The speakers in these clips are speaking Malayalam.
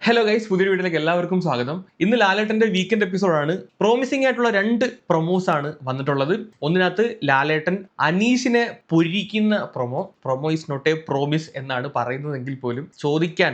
ഹലോ ഗൈസ്, പുതിയൊരു വീഡിയോയിലേക്ക് എല്ലാവർക്കും സ്വാഗതം. ഇന്ന് ലാലേട്ടന്റെ വീക്കെൻഡ് എപ്പിസോഡാണ്. പ്രോമിസിംഗ് ആയിട്ടുള്ള 2 പ്രൊമോസ് ആണ് വന്നിട്ടുള്ളത്. ഒന്നിനകത്ത് ലാലേട്ടൻ അനീഷിനെ പൊരിക്കുന്ന promo is not a promise എന്നാണ് പറയുന്നതെങ്കിൽ പോലും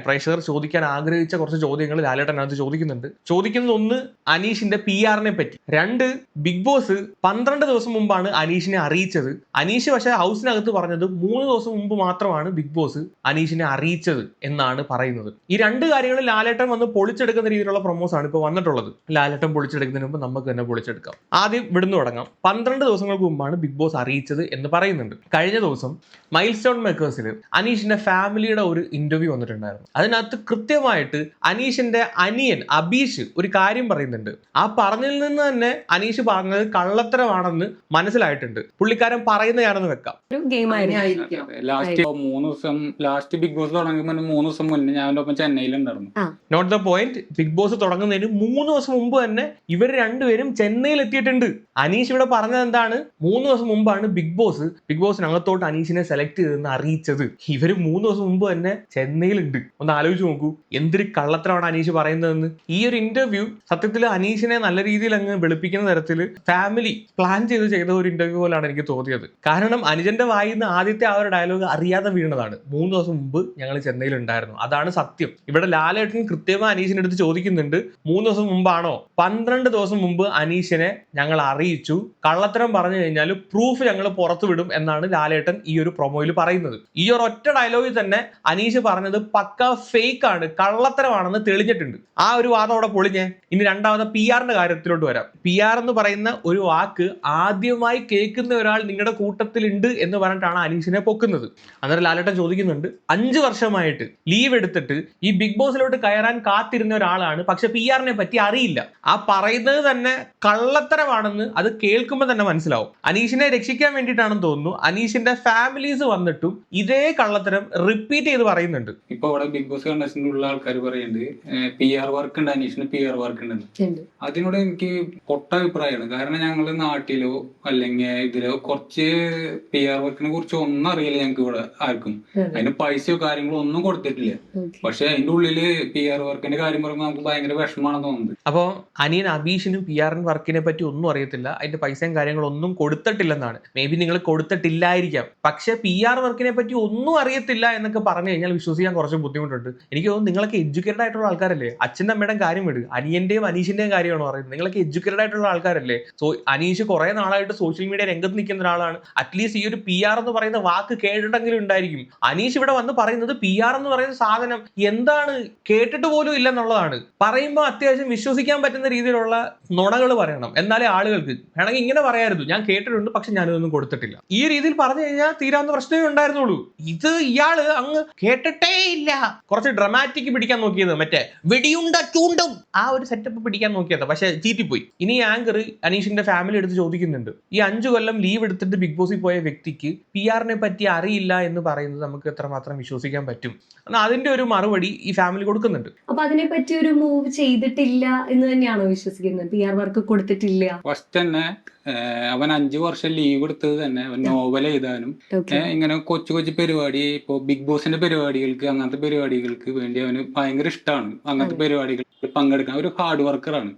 പ്രേക്ഷകർ ചോദിക്കാൻ ആഗ്രഹിച്ച കുറച്ച് ചോദ്യങ്ങൾ ലാലേട്ടനകത്ത് ചോദിക്കുന്നുണ്ട്. ചോദിക്കുന്നത് ഒന്ന്, അനീഷിന്റെ PR-നെ പറ്റി. 2, ബിഗ് ബോസ് 12 ദിവസം മുമ്പാണ് അനീഷിനെ അറിയിച്ചത്. അനീഷ് പക്ഷേ ഹൗസിനകത്ത് പറഞ്ഞത് 3 ദിവസം മുമ്പ് മാത്രമാണ് ബിഗ് ബോസ് അനീഷിനെ അറിയിച്ചത് എന്നാണ് പറയുന്നത്. ഈ 2 കാര്യങ്ങൾ ലാലേട്ടൻ വന്ന് പൊളിച്ചെടുക്കുന്ന രീതിയിലുള്ള പ്രൊമോസ് ആണ് ഇപ്പോൾ വന്നിട്ടുള്ളത്. ലാലേട്ടൻ പൊളിച്ചെടുക്കുന്നതിന് മുമ്പ് നമുക്ക് തന്നെ പൊളിച്ചെടുക്കാം. ആദ്യം ഇവിടുന്ന് തുടങ്ങാം. 12 ദിവസങ്ങൾക്ക് മുമ്പാണ് ബിഗ് ബോസ് അറിയിച്ചത് എന്ന് പറയുന്നുണ്ട്. കഴിഞ്ഞ ദിവസം മൈൽ സ്റ്റോൺ മേക്കേഴ്സിൽ അനീഷിന്റെ ഫാമിലിയുടെ ഒരു ഇന്റർവ്യൂ വന്നിട്ടുണ്ടായിരുന്നു. അതിനകത്ത് കൃത്യമായിട്ട് അനീഷിന്റെ അനിയൻ അബീഷ് ഒരു കാര്യം പറയുന്നുണ്ട്. ആ പറഞ്ഞതിൽ നിന്ന് തന്നെ അനീഷ് പറഞ്ഞത് കള്ളത്തരമാണെന്ന് മനസ്സിലായിട്ടുണ്ട്. പുള്ളിക്കാരൻ പറയുന്നതാണെന്ന് വെക്കാം. ലാസ്റ്റ് ബിഗ് ബോസ് തുടങ്ങുമ്പോൾ 3 ദിവസം മുന്നേ ഞാൻ ചെന്നൈയിലുണ്ടായിരുന്നു. Not the point. Bigg Boss തുടങ്ങുന്നതിന് 3 ദിവസം മുമ്പ് തന്നെ ഇവർ രണ്ടുപേരും ചെന്നൈയിൽ എത്തിയിട്ടുണ്ട്. അനീഷ് ഇവിടെ പറഞ്ഞത് എന്താണ്? 3 ദിവസം മുമ്പാണ് ബിഗ് ബോസിനകത്തോട്ട് അനീഷിനെ സെലക്ട് ചെയ്തെന്ന് അറിയിച്ചത്. ഇവര് 3 ദിവസം മുമ്പ് തന്നെ ചെന്നൈയിലുണ്ട്. ഒന്ന് ആലോചിച്ച് നോക്കൂ, എന്തൊരു കള്ളത്തരമാണ് അനീഷ് പറയുന്നതെന്ന്. ഈ ഒരു ഇന്റർവ്യൂ സത്യത്തിൽ അനീഷിനെ നല്ല രീതിയിൽ അങ്ങ് വെളുപ്പിക്കുന്ന തരത്തിൽ ഫാമിലി പ്ലാൻ ചെയ്ത ഒരു ഇന്റർവ്യൂ പോലാണ് എനിക്ക് തോന്നിയത്. കാരണം അനുജന്റെ വായിൽ നിന്ന് ആദ്യത്തെ ആ ഒരു ഡയലോഗ് അറിയാതെ വീണതാണ്. 3 ദിവസം മുമ്പ് ഞങ്ങൾ ചെന്നൈയിൽ ഉണ്ടായിരുന്നു, അതാണ് സത്യം. ഇവിടെ ലാലേട്ടൻ കൃത്യമായി അനീഷിന്റെ അടുത്ത് ചോദിക്കുന്നുണ്ട്, 3 ദിവസം മുമ്പാണോ? 12 ദിവസം മുമ്പ് അനീഷിനെ ഞങ്ങൾ അറിയിച്ചു. കള്ളത്തരം പറഞ്ഞു കഴിഞ്ഞാൽ പ്രൂഫ് ഞങ്ങൾ പുറത്തു വിടും എന്നാണ് ലാലേട്ടൻ ഈ ഒരു പ്രൊമോയിൽ പറയുന്നത്. ഈ ഒരു ഒറ്റ ഡയലോഗിൽ തന്നെ അനീഷ് പറഞ്ഞത് പക്ക ഫേക്ക് ആണ്, കള്ളത്തരമാണെന്ന് തെളിഞ്ഞിട്ടുണ്ട്. ആ ഒരു വാദം അവിടെ പൊളിഞ്ഞേ. ഇനി രണ്ടാമത് PR-ന്റെ കാര്യത്തിലോട്ട് വരാം. PR എന്ന് പറയുന്ന ഒരു വാക്ക് ആദ്യമായി കേൾക്കുന്ന ഒരാൾ നിങ്ങളുടെ കൂട്ടത്തിലുണ്ട് എന്ന് പറഞ്ഞിട്ടാണ് അനീഷിനെ പൊക്കുന്നത്. അന്നേരം ലാലേട്ടൻ ചോദിക്കുന്നുണ്ട്, 5 വർഷമായിട്ട് ലീവ് എടുത്തിട്ട് ഈ ബിഗ് ബോസിലോട്ട് കയറാൻ കാത്തിരുന്ന ഒരാളാണ്, പക്ഷെ PR-നെ പറ്റി അറിയില്ല. ആ പറയുന്നത് തന്നെ കള്ളത്തരമാണെന്ന് അത് കേൾക്കുമ്പോൾ തന്നെ മനസ്സിലാവും. അനീഷിനെ രക്ഷിക്കാൻ വേണ്ടിയിട്ടാണെന്ന് തോന്നുന്നു അനീഷിന്റെ ഫാമിലീസ് വന്നിട്ടും ഇതേ കള്ളത്തരം റിപ്പീറ്റ് ചെയ്ത് പറയുന്നുണ്ട്. ഇപ്പൊ ഇവിടെ ബിഗ് ബോസ് കണ്ടസ്റ്റന്റുള്ള ആൾക്കാർ പറയുന്നുണ്ട് PR വർക്ക് ഉണ്ട്, അനീഷിന് PR വർക്ക് ഉണ്ട്. അതിനോട് എനിക്ക് പൊട്ട അഭിപ്രായമാണ്. കാരണം ഞങ്ങളുടെ നാട്ടിലോ അല്ലെങ്കിൽ ഇതിലോ കുറച്ച് PR വർക്കിനെ കുറിച്ച് ഒന്നും അറിയില്ല ഞങ്ങൾക്ക് ഇവിടെ ആർക്കും. അതിന് പൈസയോ കാര്യങ്ങളോ ഒന്നും കൊടുത്തിട്ടില്ല. പക്ഷെ അതിന്റെ ഉള്ളില് PR വർക്കിന്റെ കാര്യം പറയുമ്പോൾ നമുക്ക് ഭയങ്കര വിഷമാണെന്ന് തോന്നുന്നത്. അപ്പോൾ അനിയൻ അബീഷിനും PR വർക്കിനെ പറ്റി ഒന്നും അറിയത്തില്ല, അതിന്റെ പൈസയും കാര്യങ്ങളൊന്നും കൊടുത്തിട്ടില്ലെന്നാണ്. മേ ബി നിങ്ങൾ കൊടുത്തിട്ടില്ലായിരിക്കാം, പക്ഷെ PR വർക്കിനെ പറ്റി ഒന്നും അറിയത്തില്ല എന്നൊക്കെ പറഞ്ഞു കഴിഞ്ഞാൽ വിശ്വസിക്കാൻ കുറച്ച് ബുദ്ധിമുട്ടുണ്ട്. എനിക്ക് തോന്നുന്നു നിങ്ങളൊക്കെ എഡ്യൂക്കേറ്റഡ് ആയിട്ടുള്ള ആൾക്കാരല്ലേ. അച്ഛൻ്റെ അമ്മയുടെ കാര്യം വിട്, അനിയന്റെയും അനീഷിന്റെയും കാര്യമാണ് പറയുന്നത്. നിങ്ങളൊക്കെ എഡ്യൂക്കേറ്റഡ് ആയിട്ടുള്ള ആൾക്കാരല്ലേ. അനീഷ് കുറെ നാളായിട്ട് സോഷ്യൽ മീഡിയ രംഗത്ത് നിൽക്കുന്ന ഒരാളാണ്. അറ്റ്ലീസ്റ്റ് ഈ ഒരു PR എന്ന് പറയുന്ന വാക്ക് കേട്ടിട്ടെങ്കിലും ഉണ്ടായിരിക്കും. അനീഷ് ഇവിടെ വന്ന് പറയുന്നത് PR എന്ന് പറയുന്ന സാധനം എന്താണ് കേട്ടിട്ട് പോലും ഇല്ലെന്നുള്ളതാണ്. പറയുമ്പോൾ അത്യാവശ്യം വിശ്വസിക്കാൻ പറ്റുന്ന രീതിയിലുള്ള നുണകൾ പറയണം, എന്നാലേ ആളുകൾക്ക് വേണമെങ്കിൽ ഇങ്ങനെ പറയായിരുന്നു, ഞാൻ കേട്ടിട്ടുണ്ട് പക്ഷെ ഞാനിതൊന്നും കൊടുത്തിട്ടില്ല. ഈ രീതിയിൽ പറഞ്ഞു കഴിഞ്ഞാൽ തീരാവുന്ന പ്രശ്നമേ ഉണ്ടായിരുന്നുള്ളൂ. ഇത് ഇയാള് അങ്ങ് കേട്ടിട്ടേ ഇല്ല. കുറച്ച് ഡ്രമാറ്റിക് പിടിക്കാൻ നോക്കിയത്, മറ്റേ വെടിയുണ്ട ചൂണ്ടും ആ ഒരു സെറ്റപ്പ് പിടിക്കാൻ നോക്കിയത്, പക്ഷെ ചീറ്റിപ്പോയി. ഇനി ആങ്കർ അനീഷിന്റെ ഫാമിലി എടുത്ത് ചോദിക്കുന്നുണ്ട്, ഈ 5 കൊല്ലം ലീവ് എടുത്തിട്ട് ബിഗ് ബോസിൽ പോയ വ്യക്തിക്ക് PR-നെ പറ്റി അറിയില്ല എന്ന് പറയുന്നത് നമുക്ക് എത്രമാത്രം വിശ്വസിക്കാൻ പറ്റും? എന്നാൽ അതിന്റെ ഒരു മറുപടി ഈ ഫാമിലി കൊടുക്കുന്നുണ്ട്. അപ്പൊ അതിനെ പറ്റി ഒരു മൂവ് ചെയ്തിട്ടില്ല എന്ന് തന്നെയാണോ വിശ്വസിക്കുന്നത്? PR വർക്ക് കൊടുത്തിട്ടില്ല. ഫസ്റ്റ് തന്നെ അവൻ 5 വർഷം ലീവ് എടുത്തത് തന്നെ അവൻ നോവൽ എഴുതാനും ഇങ്ങനെ കൊച്ചു പരിപാടി, ഇപ്പൊ ബിഗ് ബോസിന്റെ പരിപാടികൾക്ക് അങ്ങനത്തെ പരിപാടികൾക്ക് വേണ്ടി അവന് ഭയങ്കര ഇഷ്ടമാണ്. അങ്ങനത്തെ പരിപാടികൾ പങ്കെടുക്കാൻ ഒരു ഹാർഡ് വർക്കറാണ്.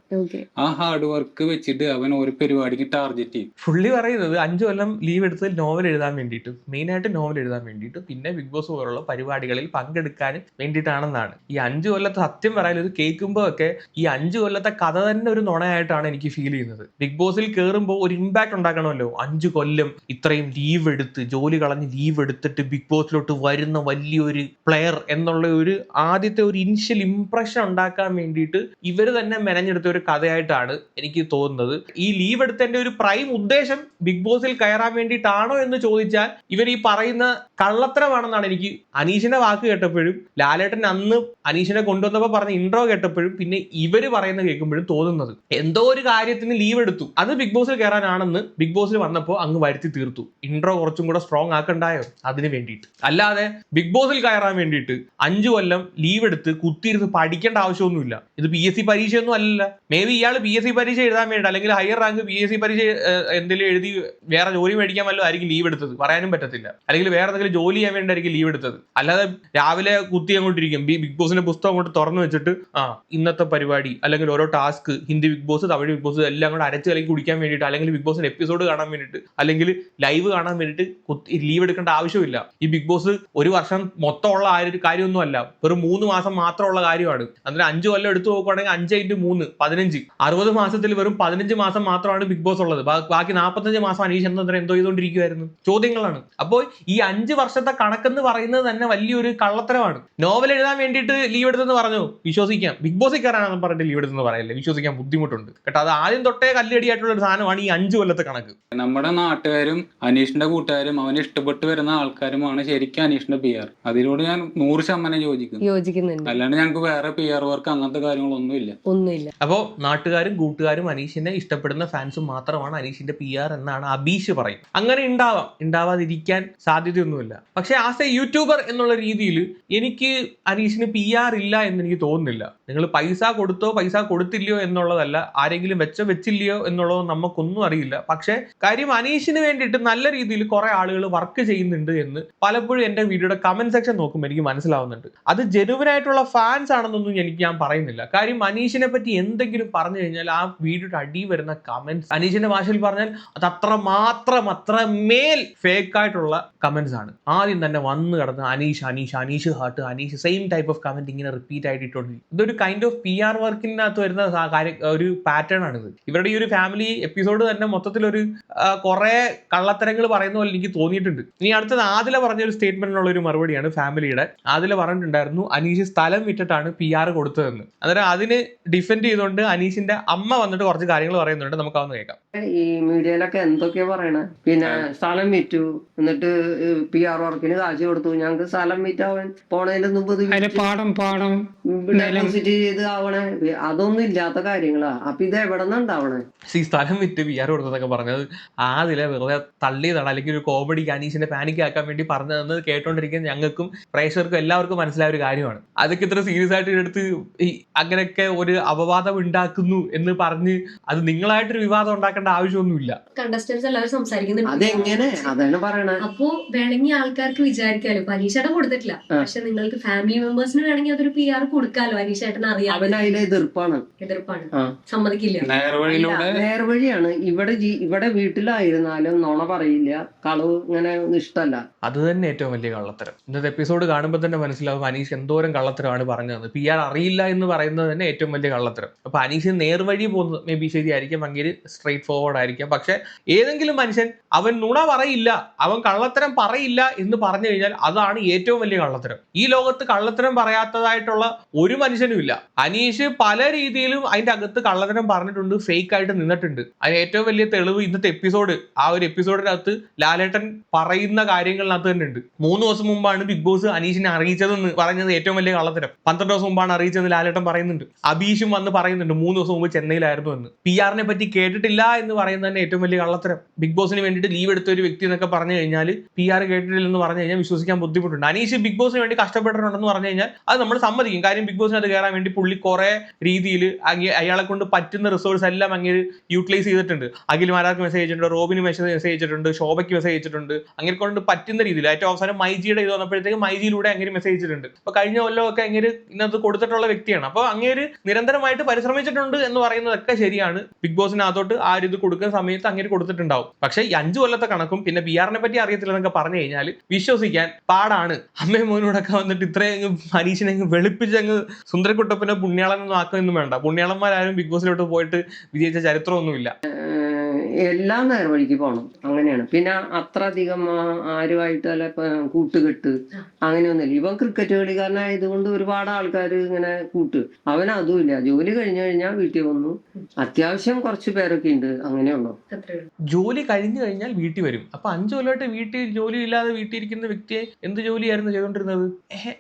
ആ ഹാർഡ് വർക്ക് വെച്ചിട്ട് അവൻ ഒരു പരിപാടിക്ക് ടാർഗറ്റ് ചെയ്യും. ഫുള്ളി പറയുന്നത് 5 കൊല്ലം ലീവ് എടുത്തത് നോവൽ എഴുതാൻ വേണ്ടിയിട്ടും, മെയിനായിട്ട് നോവൽ എഴുതാൻ വേണ്ടിയിട്ടും, പിന്നെ ബിഗ് ബോസ് പോലുള്ള പരിപാടികളിൽ പങ്കെടുക്കാൻ വേണ്ടിയിട്ടാണെന്നാണ്. ഈ 5 കൊല്ലത്തെ സത്യം പറയാൻ ഇത് കേൾക്കുമ്പോൾ ഒക്കെ ഈ 5 കൊല്ലത്തെ കഥ തന്നെ ഒരു നുണയായിട്ടാണ് എനിക്ക് ഫീൽ ചെയ്യുന്നത്. ബിഗ് ബോസിൽ കയറുമ്പോൾ ഒരു ഇമ്പാക്ട് ഉണ്ടാക്കണമല്ലോ. 5 കൊല്ലം ഇത്രയും ലീവ് എടുത്ത്, ജോലി കളഞ്ഞ് ലീവ് എടുത്തിട്ട് ബിഗ് ബോസിലോട്ട് വരുന്ന വലിയൊരു പ്ലെയർ എന്നുള്ള ഒരു ആദ്യത്തെ ഒരു ഇനിഷ്യൽ ഇംപ്രഷൻ ഉണ്ടാക്കാൻ വേണ്ടിയിട്ട് ഇവർ തന്നെ മെനഞ്ഞെടുത്ത ഒരു കഥയായിട്ടാണ് എനിക്ക് തോന്നുന്നത്. ഈ ലീവ് എടുത്തതിന്റെ ഒരു പ്രൈം ഉദ്ദേശം ബിഗ് ബോസിൽ കയറാൻ വേണ്ടിയിട്ടാണോ എന്ന് ചോദിച്ചാൽ ഇവർ ഈ പറയുന്ന കള്ളത്തരമാണെന്നാണ് എനിക്ക് അനീഷിന്റെ വാക്ക് കേട്ടപ്പോഴും ലാലേട്ടൻ അന്ന് അനീഷിനെ കൊണ്ടുവന്നപ്പോൾ പറഞ്ഞ ഇൻട്രോ കേട്ടപ്പോഴും പിന്നെ ഇവര് പറയുന്ന കേൾക്കുമ്പോഴും തോന്നുന്നത്. എന്തോ ഒരു കാര്യത്തിന് ലീവ് എടുത്തു, അത് ബിഗ് ബോസിൽ കയറാനാണെന്ന് ബിഗ് ബോസിൽ വന്നപ്പോൾ അങ്ങ് വരുത്തി തീർത്തു. ഇൻട്രോ കുറച്ചും കൂടെ സ്ട്രോങ് ആക്കണ്ടായോ അതിന് വേണ്ടിയിട്ട്. അല്ലാതെ ബിഗ് ബോസിൽ കയറാൻ വേണ്ടിയിട്ട് 5 കൊല്ലം ലീവ് എടുത്ത് കുത്തിയിരുന്ന് പഠിക്കേണ്ട ആവശ്യമൊന്നുമില്ല. ഇത് PSC പരീക്ഷയൊന്നും അല്ലല്ല. മേ ബി ഇയാൾ PSC പരീക്ഷ എഴുതാൻ വേണ്ടി അല്ലെങ്കിൽ ഹയർ റാങ്ക് PSC പരീക്ഷ എന്തെങ്കിലും എഴുതി വേറെ ജോലി മേടിക്കാൻ വല്ലതും ആയിരിക്കും ലീവ് എടുത്തത്, പറയാനും പറ്റത്തില്ല. അല്ലെങ്കിൽ വേറെ എന്തെങ്കിലും ജോലി ചെയ്യാൻ വേണ്ടിയായിരിക്കും ലീവ് എടുത്തത്. അല്ലാതെ രാവിലെ കുത്തി അങ്ങോട്ടിരിക്കും ബിഗ് ബോസിന്റെ പുസ്തകം അങ്ങോട്ട് തുറന്നു വെച്ചിട്ട് ഇന്നത്തെ പരിപാടി അല്ലെങ്കിൽ ഓരോ ടാസ്ക്, ഹിന്ദി ബിഗ് ബോസ്, തമിഴ് ബിഗ് ബോസ് എല്ലാം കൂടെ അരച്ച് കലക്കി കുടിക്കാൻ വേണ്ടിയിട്ട്, അല്ലെങ്കിൽ ബിഗ് ബോസിന്റെ എപ്പിസോഡ് കാണാൻ വേണ്ടിയിട്ട്, അല്ലെങ്കിൽ ലൈവ് കാണാൻ വേണ്ടിയിട്ട് ലീവ് എടുക്കേണ്ട ആവശ്യമില്ല. ഈ ബിഗ് ബോസ് ഒരു വർഷം മൊത്തമുള്ള കാര്യമൊന്നും അല്ല, വെറും 3 മാസം മാത്രമുള്ള കാര്യമാണ്. അതിന് 5 കൊല്ലം എടുത്തു നോക്കുകയാണെങ്കിൽ 5 × 3 15, 60 മാസത്തിൽ വെറും 15 മാസം മാത്രമാണ് ബിഗ് ബോസ് ഉള്ളത്. ബാക്കി 45 മാസം അനീഷ് എന്തോ ചെയ്തുകൊണ്ടിരിക്കുവായിരുന്നു. ചോദ്യങ്ങളാണ്. അപ്പോൾ ഈ 5 വർഷത്തെ കണക്കെന്ന് പറയുന്നത് തന്നെ വലിയൊരു കള്ളത്തരമാണ്. നോവൽ എഴുതാൻ വേണ്ടിയിട്ട് ലീവ് എടുത്തെന്ന് പറഞ്ഞു, വിശ്വസിക്കാം. ബിഗ് ബോസിൽ കയറാനെന്ന് പറഞ്ഞിട്ട് ലീവ് എടുത്തെന്ന് പറയല്ലേ, വിശ്വസിക്കാൻ ബുദ്ധിമുട്ടുണ്ട് കേട്ടോ. അത് ആദ്യം തൊട്ടേ കല്ലടിയായിട്ടുള്ള ഒരു സാധനമാണ് ഈ 5 കൊല്ലത്തെ കണക്ക്. നമ്മുടെ നാട്ടുകാരും അനീഷിന്റെ കൂട്ടുകാരും അവന് ഇഷ്ടപ്പെട്ട് വരുന്ന ആൾക്കാരുമാണ് ശരിക്കും അനീഷിന്റെ PR. അതിനോട് ഞാൻ 100% യോജിക്കുന്നുണ്ട്. അല്ലാണ്ട് ഞങ്ങൾക്ക് വേറെ PR വർക്ക് അങ്ങനത്തെ കാര്യങ്ങളൊന്നുമില്ല. അപ്പോൾ നാട്ടുകാരും കൂട്ടുകാരും അനീഷിനെ ഇഷ്ടപ്പെടുന്ന ഫാൻസും മാത്രമാണ് അനീഷിന്റെ PR എന്നാണ് അബീഷ് പറയും. അങ്ങനെ ഉണ്ടാവാതിരിക്കാൻ സാധ്യതയൊന്നുമില്ല. പക്ഷെ ആസ് എ യൂട്യൂബർ എന്നുള്ള രീതിയിൽ എനിക്ക് അനീഷിന് PR ഇല്ല എന്ന് എനിക്ക് തോന്നുന്നില്ല. നിങ്ങൾ പൈസ കൊടുത്തോ പൈസ കൊടുത്തില്ലയോ എന്നുള്ളതല്ല, ആരെങ്കിലും വെച്ചില്ലയോ എന്നുള്ളത് നമുക്കൊന്നും അറിയില്ല. പക്ഷെ കാര്യം അനീഷിന് വേണ്ടിയിട്ട് നല്ല രീതിയിൽ കുറെ ആളുകൾ വർക്ക് ചെയ്യുന്നുണ്ട് എന്ന് പലപ്പോഴും എന്റെ വീഡിയോയുടെ കമന്റ് സെക്ഷൻ നോക്കുമ്പോൾ എനിക്ക് മനസ്സിലാവുന്നുണ്ട്. അത് ജെനുവിനായിട്ടുള്ള ഫാൻസ് ആണെന്നൊന്നും ഞാൻ പറയുന്നില്ല. കാര്യം അനീഷിനെ പറ്റി എന്തെങ്കിലും പറഞ്ഞു കഴിഞ്ഞാൽ ആ വീഡിയോയുടെ അടി വരുന്ന കമന്റ്സ്, അനീഷിന്റെ ഭാഷയിൽ പറഞ്ഞാൽ അത് അത്രമേൽ ഫേക്ക് ആയിട്ടുള്ള കമന്റ്സ് ആണ്. ആദ്യം തന്നെ വന്ന് കിടന്ന് Aneesh heart, Aneesh same type of comment ഇങ്ങനെ റിപ്പീറ്റ് ആയിട്ട് ഇട്ടുകൊണ്ടിരിക്കും. ഇതൊരു കൈൻഡ് ഓഫ് PR വർക്കിനകത്ത് വരുന്ന ഒരു പാറ്റേൺ ആണിത്. ഇവരുടെ ഈ ഒരു ഫാമിലി എപ്പിസോഡ് തന്നെ മൊത്തത്തിലൊരു കുറെ കള്ളത്തരങ്ങൾ പറയുന്ന പോലെ എനിക്ക് തോന്നിയിട്ടുണ്ട്. ഇനി അടുത്തത് ആദില പറഞ്ഞൊരു സ്റ്റേറ്റ്മെന്റിനുള്ള ഒരു മറുപടിയാണ് ഫാമിലിയുടെ. ആദില പറഞ്ഞിട്ടുണ്ടായിരുന്നു അനീഷ് സ്ഥലം വിറ്റിട്ടാണ് PR കൊടുത്തതെന്ന്. അന്നേരം അതിന് ഡിഫെൻഡ് ചെയ്തുകൊണ്ട് അനീഷിന്റെ അമ്മ വന്നിട്ട് കുറച്ച് കാര്യങ്ങൾ പറയുന്നുണ്ട്. നമുക്ക് അതൊന്ന് കേൾക്കാം. ഈ മീഡിയയിലൊക്കെ എന്തൊക്കെയാ പറയണേ, പിന്നെ സ്ഥലം വിറ്റു, എന്നിട്ട് PR വർക്കിന് കാശ് കൊടുത്തു, ഞങ്ങക്ക് സ്ഥലം വിറ്റാവൻ പോണതിന്റെ മുമ്പ് ഡെപ്പോസിറ്റ് ചെയ്ത് ആവണേ, അതൊന്നും ഇല്ലാത്ത കാര്യങ്ങളാ. അപ്പൊ ഇത് എവിടെ നിന്നുണ്ടാവണേ? ഈ സ്ഥലം വിറ്റ് PR കൊടുത്തതൊക്കെ പറഞ്ഞത് ആദിലെ വെറുതെ തള്ളിയതാണ്, അല്ലെങ്കിൽ ഒരു കോമഡിക്ക് അനീഷിനെ പാനിക് ആക്കാൻ വേണ്ടി പറഞ്ഞതെന്ന് കേട്ടോണ്ടിരിക്കുന്ന ഞങ്ങൾക്കും പ്രേക്ഷകർക്കും എല്ലാവർക്കും മനസ്സിലായ ഒരു കാര്യമാണ്. അതൊക്കെ ഇത്ര സീരിയസ് ആയിട്ട് എടുത്ത് അങ്ങനെയൊക്കെ ഒരു അപവാദം ഉണ്ടാക്കുന്നു എന്ന് പറഞ്ഞ് അത് നിങ്ങളായിട്ടൊരു വിവാദം ഉണ്ടാക്കേണ്ട ആവശ്യമൊന്നുമില്ല. കണ്ടസ്റ്റൻസ് എല്ലാവരും സംസാരിക്കുന്നുണ്ട്. അതെങ്ങനെ? അതാണ് പറയണേ. അപ്പോ വേണമെങ്കിൽ ആൾക്കാർക്ക് വിചാരിക്കാലോ പരീക്ഷയുടെ കൊടുത്തിട്ടില്ല, പക്ഷെ നിങ്ങൾക്ക് ഫാമിലി മെമ്പേഴ്സിന് വേണമെങ്കിൽ അതൊരു PR കൊടുക്കാലോ. അനീഷേട്ടൻ അറിയാം അവനതിലെ എതിർപ്പാണ്, സമ്മതിക്കില്ല. നേർവഴിയാണ്. ഇവിടെ വീട്ടിലായിരുന്നാലും നുണ പറയില്ല, കളവ് ഇങ്ങനെ ഇഷ്ടമല്ല. അത് തന്നെ ഏറ്റവും വലിയ കള്ളത്തരം. ഇന്നത്തെ എപ്പിസോഡ് കാണുമ്പോൾ തന്നെ മനസ്സിലാവും അനീഷ് എന്തോരം കള്ളത്തരമാണ് പറഞ്ഞത്. PR അറിയില്ല എന്ന് പറയുന്നത് തന്നെ ഏറ്റവും വലിയ കള്ളത്തരം. അപ്പൊ അനീഷ് നേർവഴി പോകുന്നത് മേ ബി ശരിയായിരിക്കും, അങ്ങനെ സ്ട്രേറ്റ് ഫോർവേഡ് ആയിരിക്കാം. പക്ഷെ ഏതെങ്കിലും മനുഷ്യൻ അവൻ നുണ പറയില്ല, അവൻ കള്ളത്തരം പറയില്ല എന്ന് പറഞ്ഞു കഴിഞ്ഞാൽ അതാണ് ഏറ്റവും വലിയ കള്ളത്തരം. ഈ ലോകത്ത് കള്ളത്തരം പറയാത്തതായിട്ടുള്ള ഒരു മനുഷ്യനും ഇല്ല. അനീഷ് പല രീതിയിലും അതിന്റെ അകത്ത് കള്ളത്തരം പറഞ്ഞിട്ടുണ്ട്, ഫേക്ക് ആയിട്ട് നിന്നിട്ടുണ്ട്. അതിന് ഏറ്റവും വലിയ തെളിവ് ഇന്നത്തെ എപ്പിസോഡ്. ആ ഒരു എപ്പിസോഡിനകത്ത് ലാലേട്ടൻ പറയുന്ന കാര്യങ്ങളിനകത്ത് തന്നെ ഉണ്ട്. 3 ദിവസം മുമ്പാണ് ബിഗ് ബോസ് അനീഷിനെ അറിയിച്ചതെന്ന് പറഞ്ഞത് ഏറ്റവും വലിയ കള്ളത്തരം. 12 ദിവസം മുമ്പാണ് അറിയിച്ചതെന്ന് ലാലേട്ടൻ പറയുന്നുണ്ട്. അബീഷും വന്ന് പറയുന്നുണ്ട് 3 ദിവസം മുമ്പ് ചെന്നൈയിലായിരുന്നു എന്ന്. PR-നെ പറ്റി കേട്ടിട്ടില്ല എന്ന് പറയുന്നത് തന്നെ ഏറ്റവും വലിയ കള്ളത്തരം. ബിഗ് ബോസിന് വേണ്ടിയിട്ട് ലീവ് എടുത്ത ഒരു വ്യക്തി എന്നൊക്കെ പറഞ്ഞു കഴിഞ്ഞാൽ PR കേട്ടിട്ടില്ലെന്ന് പറഞ്ഞു കഴിഞ്ഞാൽ വിശ്വസിക്കാൻ ബുദ്ധിമുട്ടുണ്ട്. അനീഷ് ബിഗ് ബോസിന് വേണ്ടി കഷ്ടപ്പെട്ടിട്ടുണ്ടെന്ന് പറഞ്ഞു കഴിഞ്ഞാൽ അത് നമ്മൾ സമ്മതിക്കും. കാര്യം ബിഗ് ബോസിനകത്ത് കയറാൻ വേണ്ടി പുള്ളി കുറെ രീതിയിൽ അയാളെ കൊണ്ട് പറ്റുന്ന റിസോഴ്സ് എല്ലാം അങ്ങനെ യൂട്ടിലൈസ് ചെയ്തിട്ടുണ്ട്. അഖിൽ മാരാർക്ക് മെസ്സേജ് അയച്ചിട്ടുണ്ട്, റോബിന് മെസ്സേജ് അയച്ചിട്ടുണ്ട്, ശോഭയ്ക്ക് മെസ്സേജ് അയച്ചിട്ടുണ്ട്. അങ്ങനെ കൊണ്ട് പറ്റുന്ന രീതിയിൽ ഏറ്റവും അവസാനം മൈജിയുടെ ഇത് വന്നപ്പോഴത്തേക്ക് മൈജിയിലൂടെ അങ്ങനെ മെസ്സേജ് അയച്ചിട്ടുണ്ട്. അപ്പൊ കഴിഞ്ഞ കൊല്ലമൊക്കെ അങ്ങനെ ഇന്നത്തെ കൊടുത്തിട്ടുള്ള വ്യക്തിയാണ്. അപ്പൊ അങ്ങനെ നിരന്തരമായിട്ട് പരിശ്രമിച്ചിട്ടുണ്ട് എന്ന് പറയുന്നതൊക്കെ ശരിയാണ്. ബിഗ് ബോസിനകത്തോട്ട് ആ ഒരു ഇത് കൊടുക്കുന്ന സമയത്ത് അങ്ങനെ കൊടുത്തിട്ടുണ്ടാവും. പക്ഷെ ഈ 5 കൊല്ലത്തെ കണക്കും പിന്നെ PR-നെ പറ്റി അറിയത്തില്ല എന്നൊക്കെ പറഞ്ഞു കഴിഞ്ഞാൽ വിശ്വസിക്കാൻ പാടാണ്. അമ്മയും മോനോടൊക്കെ വന്നിട്ട് ഇത്രയും അനീഷിനെ വെളുപ്പിച്ചങ്ങ് സുന്ദരക്കുട്ടപ്പിനെ പുണ്യാളനൊന്നും ആക്കുകയൊന്നും വേണ്ട. പുണ്യാളന്മാരും ബിഗ് ബോസിലോട്ട് പോയിട്ട് വിജയിച്ച ചരിത്രമൊന്നുമില്ല. എല്ലാം നേർവഴിക്ക് പോണം, അങ്ങനെയാണ്. പിന്നെ അത്ര അധികം ആരുമായിട്ട് അല്ല കൂട്ടുകെട്ട് അങ്ങനെയൊന്നുമില്ല. ഇവൻ ക്രിക്കറ്റ് കളിക്കാരനായതുകൊണ്ട് ഒരുപാട് ആൾക്കാർ ഇങ്ങനെ അവൻ അതുമില്ല. ജോലി കഴിഞ്ഞു കഴിഞ്ഞാൽ വീട്ടിൽ വന്നു, അത്യാവശ്യം കുറച്ച് പേരൊക്കെ ഉണ്ട്, അങ്ങനെയുള്ളൂ. ജോലി കഴിഞ്ഞു കഴിഞ്ഞാൽ വീട്ടിൽ വരും. അപ്പൊ 5 കൊല്ലമായിട്ട് വീട്ടിൽ ജോലി ഇല്ലാതെ വീട്ടിൽ ഇരിക്കുന്ന വ്യക്തിയെ എന്ത് ജോലിയായിരുന്നു ചെയ്തോണ്ടിരുന്നത്?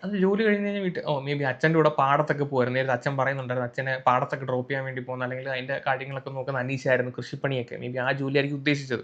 അത് ജോലി കഴിഞ്ഞ് കഴിഞ്ഞാൽ വീട്ടിൽ മേ ബി അച്ഛൻ്റെ കൂടെ പാടത്തൊക്കെ പോയിരുന്നു. നേരത്തെ അച്ഛൻ പറയുന്നുണ്ടായിരുന്നു അച്ഛനെ പാടത്തൊക്കെ ഡ്രോപ്പ് ചെയ്യാൻ വേണ്ടി പോകുന്ന, അല്ലെങ്കിൽ അതിന്റെ കാര്യങ്ങളൊക്കെ നോക്കുന്ന അനീഷായിരുന്നു. കൃഷിപ്പണിയൊക്കെ മേ ബി ആ ജോലിയായിരിക്കും ഉദ്ദേശിച്ചത്.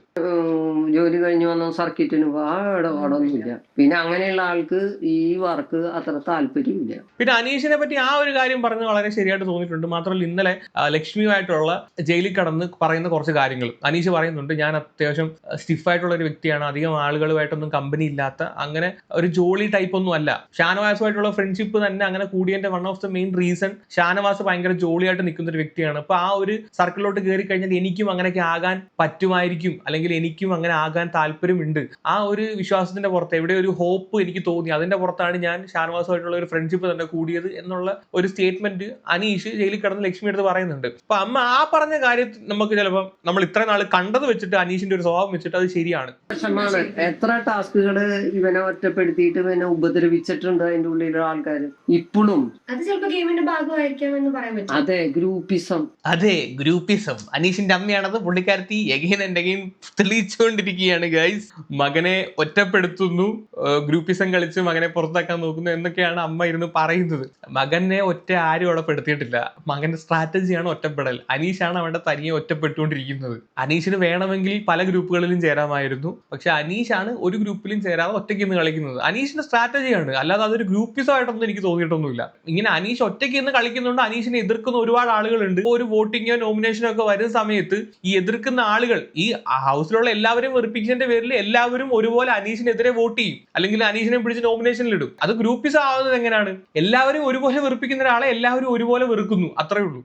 ജോലി കഴിഞ്ഞ് വന്ന സർക്കിറ്റിന് പോകാൻ ഇടപാടൊന്നുമില്ല. പിന്നെ അങ്ങനെയുള്ള ആൾക്ക് ഈ വർക്ക് അത്ര താല്പര്യമില്ല. പിന്നെ അനീഷിനെ പറ്റി ആ ഒരു കാര്യം പറഞ്ഞത് വളരെ ശരിയായിട്ട് തോന്നിയിട്ടുണ്ട്. മാത്രമല്ല ഇന്നലെ ലക്ഷ്മിയുമായിട്ടുള്ള ജയിലിൽ കടന്ന് പറയുന്ന കുറച്ച് കാര്യങ്ങൾ അനീഷ് പറയുന്നുണ്ട്. ഞാൻ അത്യാവശ്യം സ്റ്റിഫായിട്ടുള്ള ഒരു വ്യക്തിയാണ്, അധികം ആളുകളുമായിട്ടൊന്നും കമ്പനി ഇല്ലാത്ത, അങ്ങനെ ഒരു ജോളി ടൈപ്പ് ഒന്നും അല്ല. ഷാനവാസുമായിട്ടുള്ള ഫ്രണ്ട്ഷിപ്പ് തന്നെ അങ്ങനെ കൂടിയതിന്റെ one of the main reason Shanavas ഭയങ്കര ജോളിയായിട്ട് നിൽക്കുന്ന ഒരു വ്യക്തിയാണ്. അപ്പൊ ആ ഒരു സർക്കിളിലോട്ട് കയറി കഴിഞ്ഞാൽ എനിക്കും അങ്ങനെയൊക്കെ ആകാൻ പറ്റുമായിരിക്കും, അല്ലെങ്കിൽ എനിക്കും അങ്ങനെ ആകാൻ താല്പര്യമുണ്ട്. ആ ഒരു വിശ്വാസത്തിന്റെ പുറത്ത് എവിടെ ഒരു ഹോപ്പ് എനിക്ക് തോന്നി, അതിന്റെ പുറത്താണ് ഞാൻ ഷാനവാസുമായിട്ടുള്ള ഒരു ഫ്രണ്ട്ഷിപ്പ് തന്നെ കൂടിയത് എന്നുള്ള ഒരു സ്റ്റേറ്റ്മെന്റ് അനീഷ് ജയിലിൽ കിടന്ന് ലക്ഷ്മി എടുത്ത് പറയുന്നുണ്ട്. അപ്പൊ അമ്മ ആ പറഞ്ഞ കാര്യം നമുക്ക് ചിലപ്പോൾ നമ്മൾ ഇത്ര നാൾ കണ്ടത് വെച്ചിട്ട് അനീഷിന്റെ ഒരു സ്വഭാവം വെച്ചിട്ട് അത് ശരിയാണ്. എത്ര ടാസ്കുകള് ഇവനെ ഒറ്റപ്പെടുത്തിയിട്ട് ഇവനെ ഉപദ്രവിച്ചിട്ടുണ്ട് അതിന്റെ ഉള്ളിലുള്ള ആൾക്കാർ ഇപ്പോഴും. അത് ചിലപ്പോൾ ഗെയിമിന്റെ ഭാഗമായിരിക്കാം എന്ന് പറയാൻ പറ്റും. അതെ, ഗ്രൂപ്പിസം. അതെ, ഗ്രൂപ്പിസം. അനീഷിന്റെ അമ്മയാണത്. പുള്ളിക്കാരത്തി എഗെയിൻ ആൻഡ് എഗെയിൻ തെളിയിച്ചുകൊണ്ടിരിക്കുകയാണ് ഗൈസ്. മകനെ ഒറ്റപ്പെടുത്തുന്നു, ഗ്രൂപ്പിസം കളിച്ച് മകനെ പുറത്താക്കാൻ നോക്കുന്നു എന്നൊക്കെയാണ് അമ്മ ഇരുന്ന് പറയുന്നത്. മകനെ ആരും അവിടെ പെടുത്തിയിട്ടില്ല. മകന്റെ സ്ട്രാറ്റജിയാണ് ഒറ്റപ്പെടൽ. അനീഷാണ് അവിടെ തനിയെ ഒറ്റപ്പെട്ടുകൊണ്ടിരിക്കുന്നത്. അനീഷിന് വേണമെങ്കിൽ പല ഗ്രൂപ്പുകളിലും ചേരാമായിരുന്നു, പക്ഷെ അനീഷാണ് ഒരു ഗ്രൂപ്പിലും ചേരാതെ ഒറ്റയ്ക്ക് ഇന്ന് കളിക്കുന്നത്. അനീഷിന്റെ സ്ട്രാറ്റജിയാണ്, അല്ലാതെ അതൊരു ഗ്രൂപ്പിസമായിട്ടൊന്നും എനിക്ക് തോന്നിയിട്ടൊന്നുമില്ല. ഇങ്ങനെ അനീഷ് ഒറ്റയ്ക്ക് ഇന്ന് കളിക്കുന്നുണ്ട്, അനീഷിനെ എതിർക്കുന്ന ഒരുപാട് ആളുകളുണ്ട്. ഒരു വോട്ടിങ്ങോ നോമിനേഷനോ ഒക്കെ വരുന്ന സമയത്ത് ഈ എതിർക്കുന്ന ആളുകൾ, ഈ ഹൗസിലുള്ള എല്ലാവരും വെറുപ്പിക്കുന്നതിന്റെ പേരിൽ എല്ലാവരും ഒരുപോലെ അനീഷിനെതിരെ വോട്ട് ചെയ്യും, അല്ലെങ്കിൽ അനീഷിനെ പിടിച്ച് നോമിനേഷനിൽ ഇടും. അത് ഗ്രൂപ്പിസം ആവുന്നത് എങ്ങനെയാണ്? എല്ലാവരും ഒരുപോലെ വെറുപ്പിക്കുന്ന ഒരാളെ എല്ലാവരും ഒരുപോലെ വെറുക്കുന്നു, അത്രേ ഉള്ളൂ.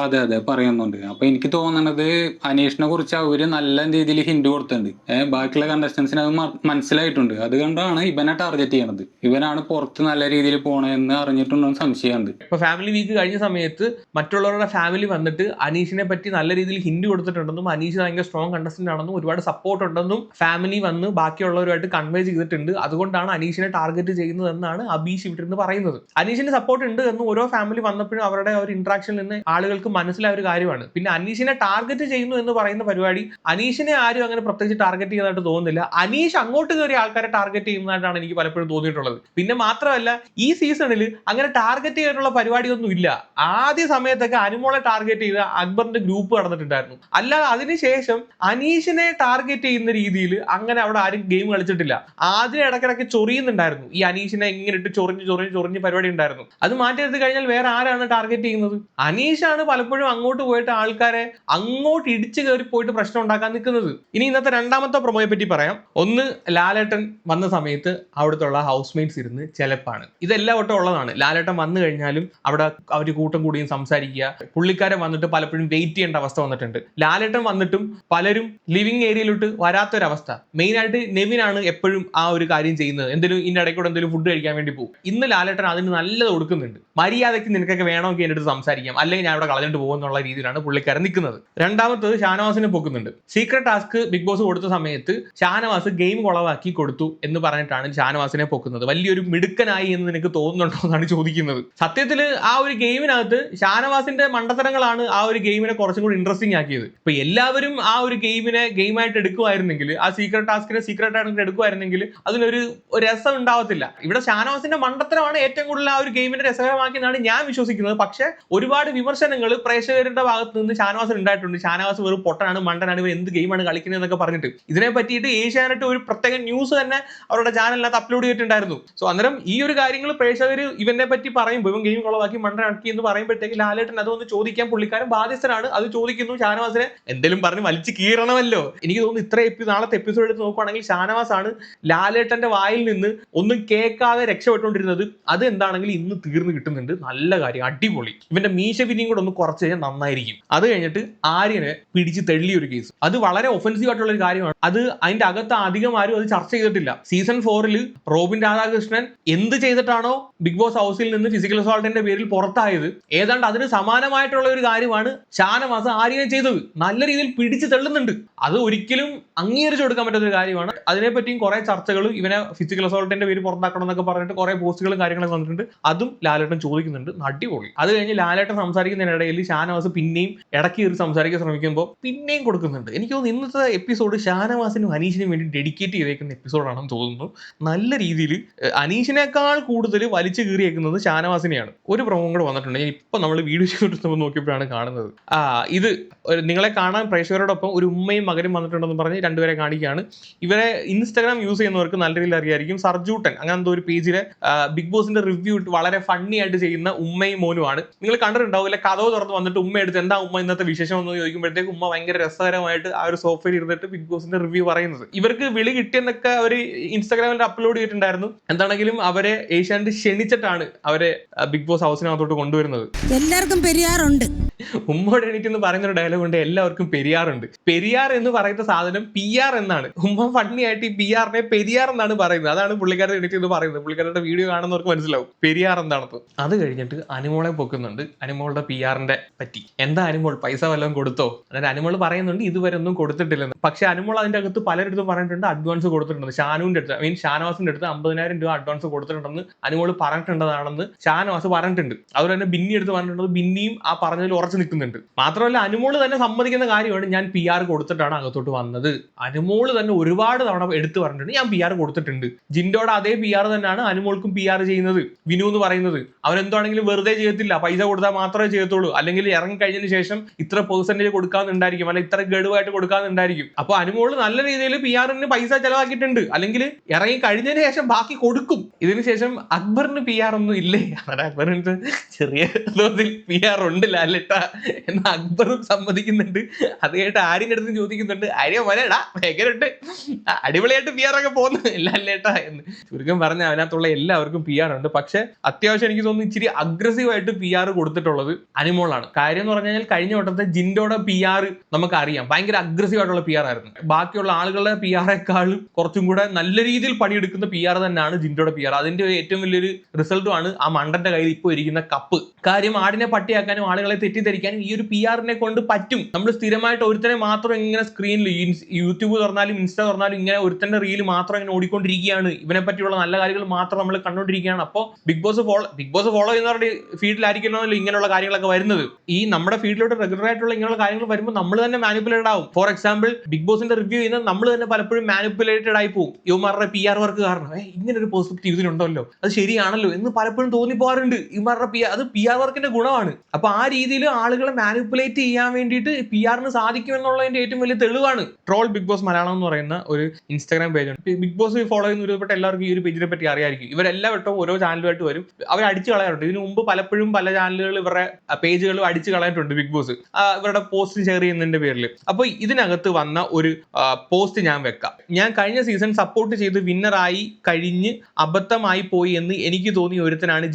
അതെ അതെ പറയുന്നുണ്ട്. അപ്പൊ എനിക്ക് തോന്നണത് അനീഷിനെ കുറിച്ച് അവര് നല്ല രീതിയിൽ ഹിന്റ് കൊടുത്തിട്ടുണ്ട്. ബാക്കിയുള്ള കണ്ടസ്റ്റൻസിന് അത് മനസ്സിലായിട്ടുണ്ട്. അതുകൊണ്ടാണ് ഇവനെ ടാർഗറ്റ് ചെയ്യണത്. ഇവനാണ് പുറത്ത് നല്ല രീതിയിൽ പോണെന്ന് അറിഞ്ഞിട്ടുണ്ടെന്ന് സംശയമുണ്ട്. ഇപ്പൊ ഫാമിലി വീക്ക് കഴിഞ്ഞ സമയത്ത് മറ്റുള്ളവരുടെ ഫാമിലി വന്നിട്ട് അനീഷിനെ പറ്റി നല്ല രീതിയിൽ ഹിന്റ് കൊടുത്തിട്ടുണ്ടെന്നും അനീഷ് ഭയങ്കര സ്ട്രോങ് കണ്ടസ്റ്റന്റ് ആണെന്നും ഒരുപാട് സപ്പോർട്ട് ഉണ്ടെന്നും ഫാമിലി വന്ന് ബാക്കിയുള്ളവരുമായിട്ട് കൺവേ ചെയ്തിട്ടുണ്ട്. അതുകൊണ്ടാണ് അനീഷിനെ ടാർഗറ്റ് ചെയ്യുന്നതെന്നാണ് അബീഷ് ഇവിടെ നിന്ന് പറയുന്നത്. അനീഷിന് സപ്പോർട്ട് ഉണ്ട് എന്ന് ഓരോ ഫാമിലി വന്നപ്പോഴും അവരുടെ ഒരു ഇന്ററാക്ഷനിൽ നിന്ന് ആളുകൾക്ക് മനസ്സിലായ ഒരു കാര്യമാണ്. പിന്നെ അനീഷിനെ ടാർഗറ്റ് ചെയ്യുന്നു എന്ന് പറയുന്ന പരിപാടി അനീഷിനെ ആരും അങ്ങനെ പ്രത്യേകിച്ച് ടാർഗറ്റ് ചെയ്യുന്നതായിട്ട് തോന്നുന്നില്ല. അനീഷ് അങ്ങോട്ട് കയറിയ ആൾക്കാരെ ടാർഗറ്റ് ചെയ്യുന്നതായിട്ടാണ് എനിക്ക് പലപ്പോഴും തോന്നിയിട്ടുള്ളത്. പിന്നെ മാത്രമല്ല ഈ സീസണിൽ അങ്ങനെ ടാർഗറ്റ് ചെയ്യാനുള്ള പരിപാടിയൊന്നും ഇല്ല. ആദ്യ സമയത്തൊക്കെ അനുമോളെ ടാർഗറ്റ് ചെയ്ത അക്ബറിന്റെ ഗ്രൂപ്പ് നടന്നിട്ടുണ്ടായിരുന്നു. അല്ലാതെ അതിനുശേഷം അനീഷിനെ ടാർഗറ്റ് ചെയ്യുന്ന രീതിയിൽ അങ്ങനെ അവിടെ ആരും ഗെയിം കളിച്ചിട്ടില്ല. ആദ്യം ഇടയ്ക്കിടയ്ക്ക് ചൊറിയുന്നുണ്ടായിരുന്നു. ഈ അനീഷിനെ ഇങ്ങനെ ഇട്ട് ചൊറിഞ്ഞ് പരിപാടി ഉണ്ടായിരുന്നു. അത് മാറ്റിയെടുത്ത് കഴിഞ്ഞാൽ വേറെ ആരാണ് ടാർഗറ്റ് ചെയ്യുന്നത്? അനീഷാണ് പലപ്പോഴും അങ്ങോട്ട് പോയിട്ട് ആൾക്കാരെ അങ്ങോട്ട് ഇടിച്ചു കയറി പോയിട്ട് പ്രശ്നം ഉണ്ടാക്കാൻ നിൽക്കുന്നത്. ഇനി ഇന്നത്തെ രണ്ടാമത്തെ പ്രൊമോയെ പറ്റി പറയാം. ഒന്ന്, ലാലേട്ടൻ വന്ന സമയത്ത് അവിടുത്തെ ഹൗസ് മേറ്റ്സ് ഇരുന്ന് ചെലപ്പാണ്. ഇതെല്ലാം ഒട്ടും ഉള്ളതാണ്. ലാലേട്ടൻ വന്നു കഴിഞ്ഞാലും അവിടെ അവർ കൂട്ടം കൂടിയും സംസാരിക്കുക. പുള്ളിക്കാരെ വന്നിട്ട് പലപ്പോഴും വെയിറ്റ് ചെയ്യേണ്ട അവസ്ഥ വന്നിട്ടുണ്ട്. ലാലേട്ടൻ വന്നിട്ടും പലരും ലിവിംഗ് ഏരിയയിലോട്ട് വരാത്തൊരവസ്ഥ. മെയിനായിട്ട് നെവിനാണ് എപ്പോഴും ആ ഒരു കാര്യം ചെയ്യുന്നത്. എന്തെങ്കിലും ഇതിന്റെ ഇടയ്ക്കൂടെ എന്തെങ്കിലും ഫുഡ് കഴിക്കാൻ വേണ്ടി പോകും. ഇന്ന് ലാലേട്ടൻ അതിന് നല്ലത് കൊടുക്കുന്നുണ്ട്. മര്യാദയ്ക്ക് നിനക്കൊക്കെ വേണമെങ്കിൽ എൻ്റെ അടുത്ത് സംസാരിക്കാം, അല്ലെങ്കിൽ ഞാൻ ഇവിടെ കളഞ്ഞിട്ട് പോകുന്നുള്ള രീതിയിലാണ് പുള്ളിക്കാരൻ നിൽക്കുന്നത്. രണ്ടാമത്തത്, ഷാനവാസിനെ പൊക്കുന്നുണ്ട്. സീക്രട്ട് ടാസ്ക് ബിഗ് ബോസ് കൊടുത്ത സമയത്ത് ഷാനവാസ് ഗെയിം കുളവാക്കി കൊടുത്തു എന്ന് പറഞ്ഞിട്ടാണ് ഷാനവാസിനെ പൊക്കുന്നത്. വലിയൊരു മിടുക്കനായി എന്ന് നിനക്ക് തോന്നുന്നുണ്ടോ എന്നാണ് ചോദിക്കുന്നത്. സത്യത്തിൽ ആ ഒരു ഗെയിമിനകത്ത് ഷാനവാസിന്റെ മണ്ടത്തരങ്ങളാണ് ആ ഒരു ഗെയിമിനെ കുറച്ചും കൂടി ഇൻട്രസ്റ്റിംഗ് ആക്കിയത്. ഇപ്പൊ എല്ലാവരും ആ ഒരു ഗെയിമിനെ ഗെയിമായിട്ട് എടുക്കുമായിരുന്നെങ്കിൽ, ആ സീക്രട്ട് ടാസ്കിനെ സീക്രട്ട് ആയിട്ട് എടുക്കുമായിരുന്നെങ്കിൽ അതിനൊരു രസം ഉണ്ടാവത്തില്ല. ഇവിടെ ഷാനവാസിന്റെ മണ്ടത്തരമാണ് ഏറ്റവും കൂടുതൽ ആ ഒരു ഗെയിമിനെ രസകരമാക്കിയെന്നാണ് ഞാൻ വിശ്വസിക്കുന്നത്. പക്ഷെ ഒരുപാട് വിമർശനങ്ങൾ പ്രേക്ഷകരുടെ ഭാഗത്ത് നിന്ന് ഷാനവാസിന് ഉണ്ടായിട്ടുണ്ട്. ഷാനവാസ് വെറും പൊട്ടനാണ്, മണ്ടനാണ്, ഇവർ എന്ത് ഗെയിമാണ് കളിക്കുന്നത് എന്നൊക്കെ പറഞ്ഞിട്ട്. ഇതിനെ പറ്റിയിട്ട് ഏഷ്യാനെറ്റ് ഒരു പ്രത്യേക ന്യൂസ് തന്നെ അവരുടെ ചാനലിനകത്ത് അപ്ലോഡ് ചെയ്തിട്ടുണ്ടായിരുന്നു. സോ അന്നേരം ഈ ഒരു കാര്യങ്ങൾ പ്രേക്ഷകർ ഇവനെ പറ്റി പറയുമ്പോൾ, ഇവൻ ഗെയിം കുളവാക്കി മണ്ടനാക്കി എന്ന് പറയുമ്പോഴത്തേക്ക് ലാലേട്ടൻ അതൊന്ന് ചോദിക്കാൻ പുള്ളിക്കാരൻ ബാധ്യസ്ഥനാണ്. അത് ചോദിക്കുന്നു. ഷാനവാസിനെ എന്തെങ്കിലും പറഞ്ഞ് വലിച്ചു കീറണമല്ലോ. എനിക്ക് തോന്നുന്നു നാളത്തെ എപ്പിസോഡ് എടുത്ത് നോക്കുവാണെങ്കിൽ ഷാനവാസ് ആണ് ലാലേട്ടന്റെ വായിൽ നിന്ന് ഒന്നും കേൾക്കാതെ രക്ഷപ്പെട്ടുകൊണ്ടിരുന്നത്. അത് എന്താണെങ്കിലും ഇന്ന് തീർന്നു കിട്ടുന്നുണ്ട്. നല്ല കാര്യം, അടിപൊളി. ഇവന്റെ മീശ പിരിയും കൂടെ ഒന്ന് കുറച്ച് കഴിഞ്ഞാൽ നന്നായിരിക്കും. അത് കഴിഞ്ഞിട്ട് ആര്യനെ പിടിച്ച് തെള്ളിയൊരു കേസ്, അത് വളരെ ഒഫൻസീവ് ആയിട്ടുള്ള ഒരു കാര്യമാണ്. അത് അതിന്റെ അകത്ത് അധികം ആരും അത് ചർച്ച ചെയ്തിട്ടില്ല. സീസൺ 4 റോബിൻ രാധാകൃഷ്ണൻ എന്ത് ചെയ്തിട്ടാണോ ബിഗ് ബോസ് ഹൗസിൽ നിന്ന് ഫിസിക്കൽ അസോൾട്ടിന്റെ പേരിൽ പുറത്തായത്, ഏതാണ്ട് അതിന് സമാനമായിട്ടുള്ള ഒരു കാര്യമാണ് ഷാനവാസ് ആര്യനെ ചെയ്തത്. നല്ല രീതിയിൽ പിടിച്ച് തള്ളുന്നുണ്ട്. അത് ഒരിക്കലും അംഗീകരിച്ചു കൊടുക്കാൻ പറ്റുന്ന ഒരു കാര്യമാണ്. അതിനെപ്പറ്റിയും കുറെ ചർച്ചകൾ, ഇവനെ ഫിസിക്കൽ അസോൾട്ടിന്റെ പേര് പുറത്താക്കണം എന്നൊക്കെ പറഞ്ഞിട്ട് കുറെ പോസ്റ്റുകളും കാര്യങ്ങളൊക്കെ വന്നിട്ടുണ്ട്. അതും ലാലേട്ടൻ ചോദിക്കുന്നുണ്ട്. അടിപൊളി. അത് കഴിഞ്ഞ് ലാലേട്ടൻ സംസാരിക്കുന്നതിനിടയിൽ ഷാനവാസ് പിന്നെയും ഇടയ്ക്ക് കയറി സംസാരിക്കാൻ ശ്രമിക്കുമ്പോൾ പിന്നെയും കൊടുക്കുന്നുണ്ട്. എനിക്ക് തോന്നുന്നു ഇന്നത്തെ എപ്പിസോഡ് ഷാനവാസിനും അനീഷിനും വേണ്ടി ഡെഡിക്കേറ്റ് ചെയ്തേക്കുന്ന എപ്പിസോഡാണെന്ന് തോന്നുന്നു. നല്ല രീതിയിൽ അനീഷിനേക്കാൾ കൂടുതൽ വലിച്ചു കീറിയേക്കുന്നത് ഷാനവാസിനെയാണ്. ഒരു പ്രൊമോ കൂടെ വന്നിട്ടുണ്ട്. ഇപ്പൊ നമ്മൾ വീഡിയോ ചെയ്തിട്ട് നോക്കിയപ്പോഴാണ് കാണുന്നത്. ഇത് നിങ്ങളെ കാണാൻ കാണാൻ പ്രേക്ഷകരോടൊപ്പം ഒരു ഉമ്മയും മകനും വന്നിട്ടുണ്ടെന്ന് പറഞ്ഞ് രണ്ടുപേരെ കാണിക്കുകയാണ്. ഇവരെ ഇൻസ്റ്റാഗ്രാം യൂസ് ചെയ്യുന്നവർക്ക് നല്ല രീതിയിൽ അറിയായിരിക്കും. സർജൂട്ടൻ അങ്ങനെ എന്തോ ഒരു പേജിലെ ബിഗ് ബോസിന്റെ റിവ്യൂ ഇട്ട് വളരെ ഫണ്ണി ആയിട്ട് ചെയ്യുന്ന ഉമ്മയും മോനുമാണ്. നിങ്ങൾ കണ്ടിട്ടുണ്ടാവില്ല, കഥവ് തുറന്ന് വന്നിട്ട് ഉമ്മ എടുത്ത് എന്താ ഉമ്മ ഇന്നത്തെ വിശേഷം എന്ന് ചോദിക്കുമ്പോഴത്തേക്ക് ഉമ്മ ഭയങ്കര രസകരമായിട്ട് ആ ഒരു സോഫയിൽ ഇരുന്നിട്ട് ബിഗ് ബോസിന്റെ റിവ്യൂ പറയുന്നത്. ഇവർക്ക് വിളി കിട്ടിയെന്നൊക്കെ അവർ ഇൻസ്റ്റാഗ്രാമിൽ അപ്ലോഡ് ചെയ്തിട്ടുണ്ടായിരുന്നു. എന്താണെങ്കിലും അവരെ ഏഷ്യാനെറ്റ് ക്ഷണിച്ചിട്ടാണ് അവരെ ബിഗ് ബോസ് ഹൗസിനകത്തോട്ട് കൊണ്ടുവരുന്നത്. എല്ലാവർക്കും പെരിയാറുണ്ട്. ഉമ്മോട് എണീറ്റ് എന്ന് പറയുന്ന ഒരു ഡയലോഗ് ഉണ്ട്, എല്ലാവർക്കും പെരിയാറുണ്ട്. പെരിയാർ എന്ന് പറയുന്ന സാധനം PR എന്നാണ്. ഉമ്മ ഫണ്ണി ആയിട്ട് ഈ PR-നെ പെരിയാർ എന്നാണ് പറയുന്നത്. അതാണ് പുള്ളിക്കാരൻ എണീറ്റ് എന്ന് പറയുന്നത്. പുള്ളിക്കാരുടെ വീഡിയോ കാണുന്നവർക്ക് മനസ്സിലാവും പെരിയാർ എന്താണെന്ന്. അത് കഴിഞ്ഞിട്ട് അനുമോളെ പൊക്കുന്നുണ്ട്, അനുമോളുടെ PR-ന്റെ പറ്റി. എന്താ അനുമോൾ പൈസ വല്ലതും കൊടുത്തോ? അതായത് അനുമോൾ പറയുന്നുണ്ട് ഇതുവരെ ഒന്നും കൊടുത്തിട്ടില്ലെന്ന്. പക്ഷെ അനുമോൾ അതിന്റെ അകത്ത് പലരിടത്തും പറഞ്ഞിട്ടുണ്ട് അഡ്വാൻസ് കൊടുത്തിട്ടുണ്ട്. ഷാനുവിന്റെ അടുത്ത് ഷാനവാസിന്റെ അടുത്ത് 50,000 രൂപ അഡ്വാൻസ് കൊടുത്തിട്ടുണ്ടെന്ന് അനുമോൾ പറഞ്ഞിട്ടുണ്ടെന്നാണെന്ന് ഷാനവാസ് പറഞ്ഞിട്ടുണ്ട്. അതുപോലെ തന്നെ ബിന്നി എടുത്ത് പറഞ്ഞിട്ടുള്ളത് ബിന്നിയും ആ പറഞ്ഞതിൽ ഉറച്ചു നിൽക്കുന്നുണ്ട്. മാത്രമല്ല അനുമോള് തന്നെ സമ്മതിക്കുന്ന കാര്യമാണ് ഞാൻ PR കൊടുത്തിട്ടാണ് അകത്തോട്ട് വന്നത്. അനുമോള് തന്നെ ഒരുപാട് തവണ എടുത്തു പറഞ്ഞിട്ടുണ്ട് ഞാൻ PR കൊടുത്തിട്ടുണ്ട്. ജിൻഡോടെ അതേ PR തന്നെയാണ് അനുമോൾക്കും PR ചെയ്യുന്നത്. വിനു എന്ന് പറയുന്നത് അവനെന്താണെങ്കിലും വെറുതെ ചെയ്യത്തില്ല, പൈസ കൊടുത്താൽ മാത്രമേ ചെയ്യത്തുള്ളൂ. അല്ലെങ്കിൽ ഇറങ്ങി കഴിഞ്ഞതിന് ശേഷം ഇത്ര പെർസെന്റേജ് കൊടുക്കാന്നുണ്ടായിരിക്കും, അല്ല ഇത്ര ഗഡുവായിട്ട് കൊടുക്കാന്നുണ്ടായിരിക്കും. അപ്പൊ അനുമോള് നല്ല രീതിയിൽ PR-ന് പൈസ ചെലവാക്കിയിട്ടുണ്ട്, അല്ലെങ്കിൽ ഇറങ്ങി കഴിഞ്ഞതിന് ശേഷം ബാക്കി കൊടുക്കും. ഇതിന് ശേഷം അക്ബറിന് PR ഒന്നും ഇല്ലേ? അക്ബറിന് ചെറിയ തോതിൽ PR ഉണ്ട് ലാലേട്ടാ എന്ന് അക്ബറും സമ്മതിക്കുന്നുണ്ട്. അത് കേട്ട് ആര്യന്റെ അടുത്ത് ചോദിക്കുന്നുണ്ട്, ആര്യ പോലെടാ ഭയങ്കരമായിട്ട് അടിപൊളിയായിട്ട് PR ഒക്കെ പോകുന്നു ലാലേട്ടാ എന്ന്. ചുരുക്കം പറഞ്ഞ അതിനകത്തുള്ള എല്ലാവർക്കും PR ഉണ്ട്. പക്ഷെ അത്യാവശ്യം എനിക്ക് തോന്നുന്നു ഇച്ചിരി അഗ്രസീവായിട്ട് PR കൊടുത്തിട്ടുള്ളത് അനുമോളാണ്. കാര്യം എന്ന് പറഞ്ഞു കഴിഞ്ഞാൽ കഴിഞ്ഞ വട്ടത്തെ ജിൻഡോടെ PR നമുക്കറിയാം, ഭയങ്കര അഗ്രസീവ് ആയിട്ടുള്ള PR ആയിരുന്നു. ബാക്കിയുള്ള ആളുകളുടെ PR-ക്കാളും കുറച്ചും കൂടെ നല്ല രീതിയിൽ പണിയെടുക്കുന്ന PR തന്നെയാണ് ജിൻഡോടെ PR. അതിന്റെ ഏറ്റവും വലിയൊരു റിസൾട്ടുമാണ് ആ മണ്ടന്റെ കയ്യിൽ ഇപ്പോൾ ഇരിക്കുന്ന കപ്പ്. കാര്യം ആടിനെ പട്ടിയാക്കാനും ആളുകളെ തെറ്റിദ്ധരിക്കാനും ഈ ഒരു PR-നെ കൊണ്ട് പറ്റും. നമ്മൾ സ്ഥിരമായിട്ട് ഒരുത്തനെ മാത്രം ഇങ്ങനെ സ്ക്രീനിൽ യൂട്യൂബ് തുറന്നാലും ഇൻസ്റ്റ തുറന്നാലും ഇങ്ങനെ ഒരുത്തന്റെ റീല് മാത്രം ഇങ്ങനെ ഓടിക്കൊണ്ടിരിക്കുകയാണ്. ഇവനെ പറ്റിയുള്ള നല്ല കാര്യങ്ങൾ മാത്രം നമ്മൾ കണ്ടുകൊണ്ടിരിക്കുകയാണ്. അപ്പോൾ ബിഗ് ബോസ് ഫോളോ ചെയ്യുന്നവരുടെ ഫീൽഡിലായിരിക്കണമല്ലോ ഇങ്ങനെയുള്ള കാര്യങ്ങളൊക്കെ വരുന്നത്. ഈ നമ്മുടെ ഫീൽഡിലോട്ട് റെഗുലർ ആയിട്ടുള്ള ഇങ്ങനെയുള്ള കാര്യങ്ങൾ വരുമ്പോൾ നമ്മൾ തന്നെ മാനിപ്പുലേറ്റഡ് ആവും. ഫോർ എക്സാമ്പിൾ ബിഗ് ബോസിന്റെ റിവ്യൂ ചെയ്യുന്നത് നമ്മൾ തന്നെ പലപ്പോഴും മാനിപ്പുലേറ്റഡ് ആയി പോകും. ഇവന്മാരുടെ PR വർക്ക് കാരണം ഇങ്ങനെ ഒരു പെർസ്പെക്റ്റീവ് ഇതിനുണ്ടല്ലോ, അത് ശരിയാണല്ലോ എന്ന് പലപ്പോഴും തോന്നിപ്പോകാറുണ്ട്. ഇവന്മാരുടെ അത് PR വർക്കിന്റെ ഗുണമാണ്. അപ്പൊ ആ രീതിയിൽ ആളുകളെ മാനിപ്പുലേറ്റ് ചെയ്യാൻ വേണ്ടിയിട്ട് PR-ന് സാധിക്കും എന്നുള്ളതിന്റെ ഏറ്റവും വലിയ തെളിവാണ് ട്രോൾ ബിഗ് ബോസ് മലയാളം എന്ന് പറയുന്ന ഒരു ഇൻസ്റ്റാഗ്രാം പേജാണ്. ബിഗ് ബോസ് ഫോളോ ചെയ്യുന്ന ഒരുപെട്ട എല്ലാവർക്കും ഈ ഒരു പേജിനെ പറ്റി അറിയായിരിക്കും. ഇവരെല്ലാ വട്ടവും ഓരോ ചാനലുമായിട്ട് വരും, അവർ അടിച്ചു കളയാറുണ്ട്. ഇതിനു മുമ്പ് പലപ്പോഴും പല ചാനലുകൾ ഇവരുടെ പേജുകൾ അടിച്ചു കളഞ്ഞിട്ടുണ്ട് ബിഗ് ബോസ് ഇവരുടെ പോസ്റ്റ് ഷെയർ ചെയ്യുന്നതിന്റെ പേരിൽ. അപ്പൊ ഇതിനകത്ത് വന്ന ഒരു പോസ്റ്റ് ഞാൻ വെക്കാം. ഞാൻ കഴിഞ്ഞ സീസൺ സപ്പോർട്ട് ചെയ്ത് വിന്നറായി കഴിഞ്ഞ് അബദ്ധമായി പോയി എന്ന് എനിക്ക് തോന്നിയ ഒരുത്തനാണ്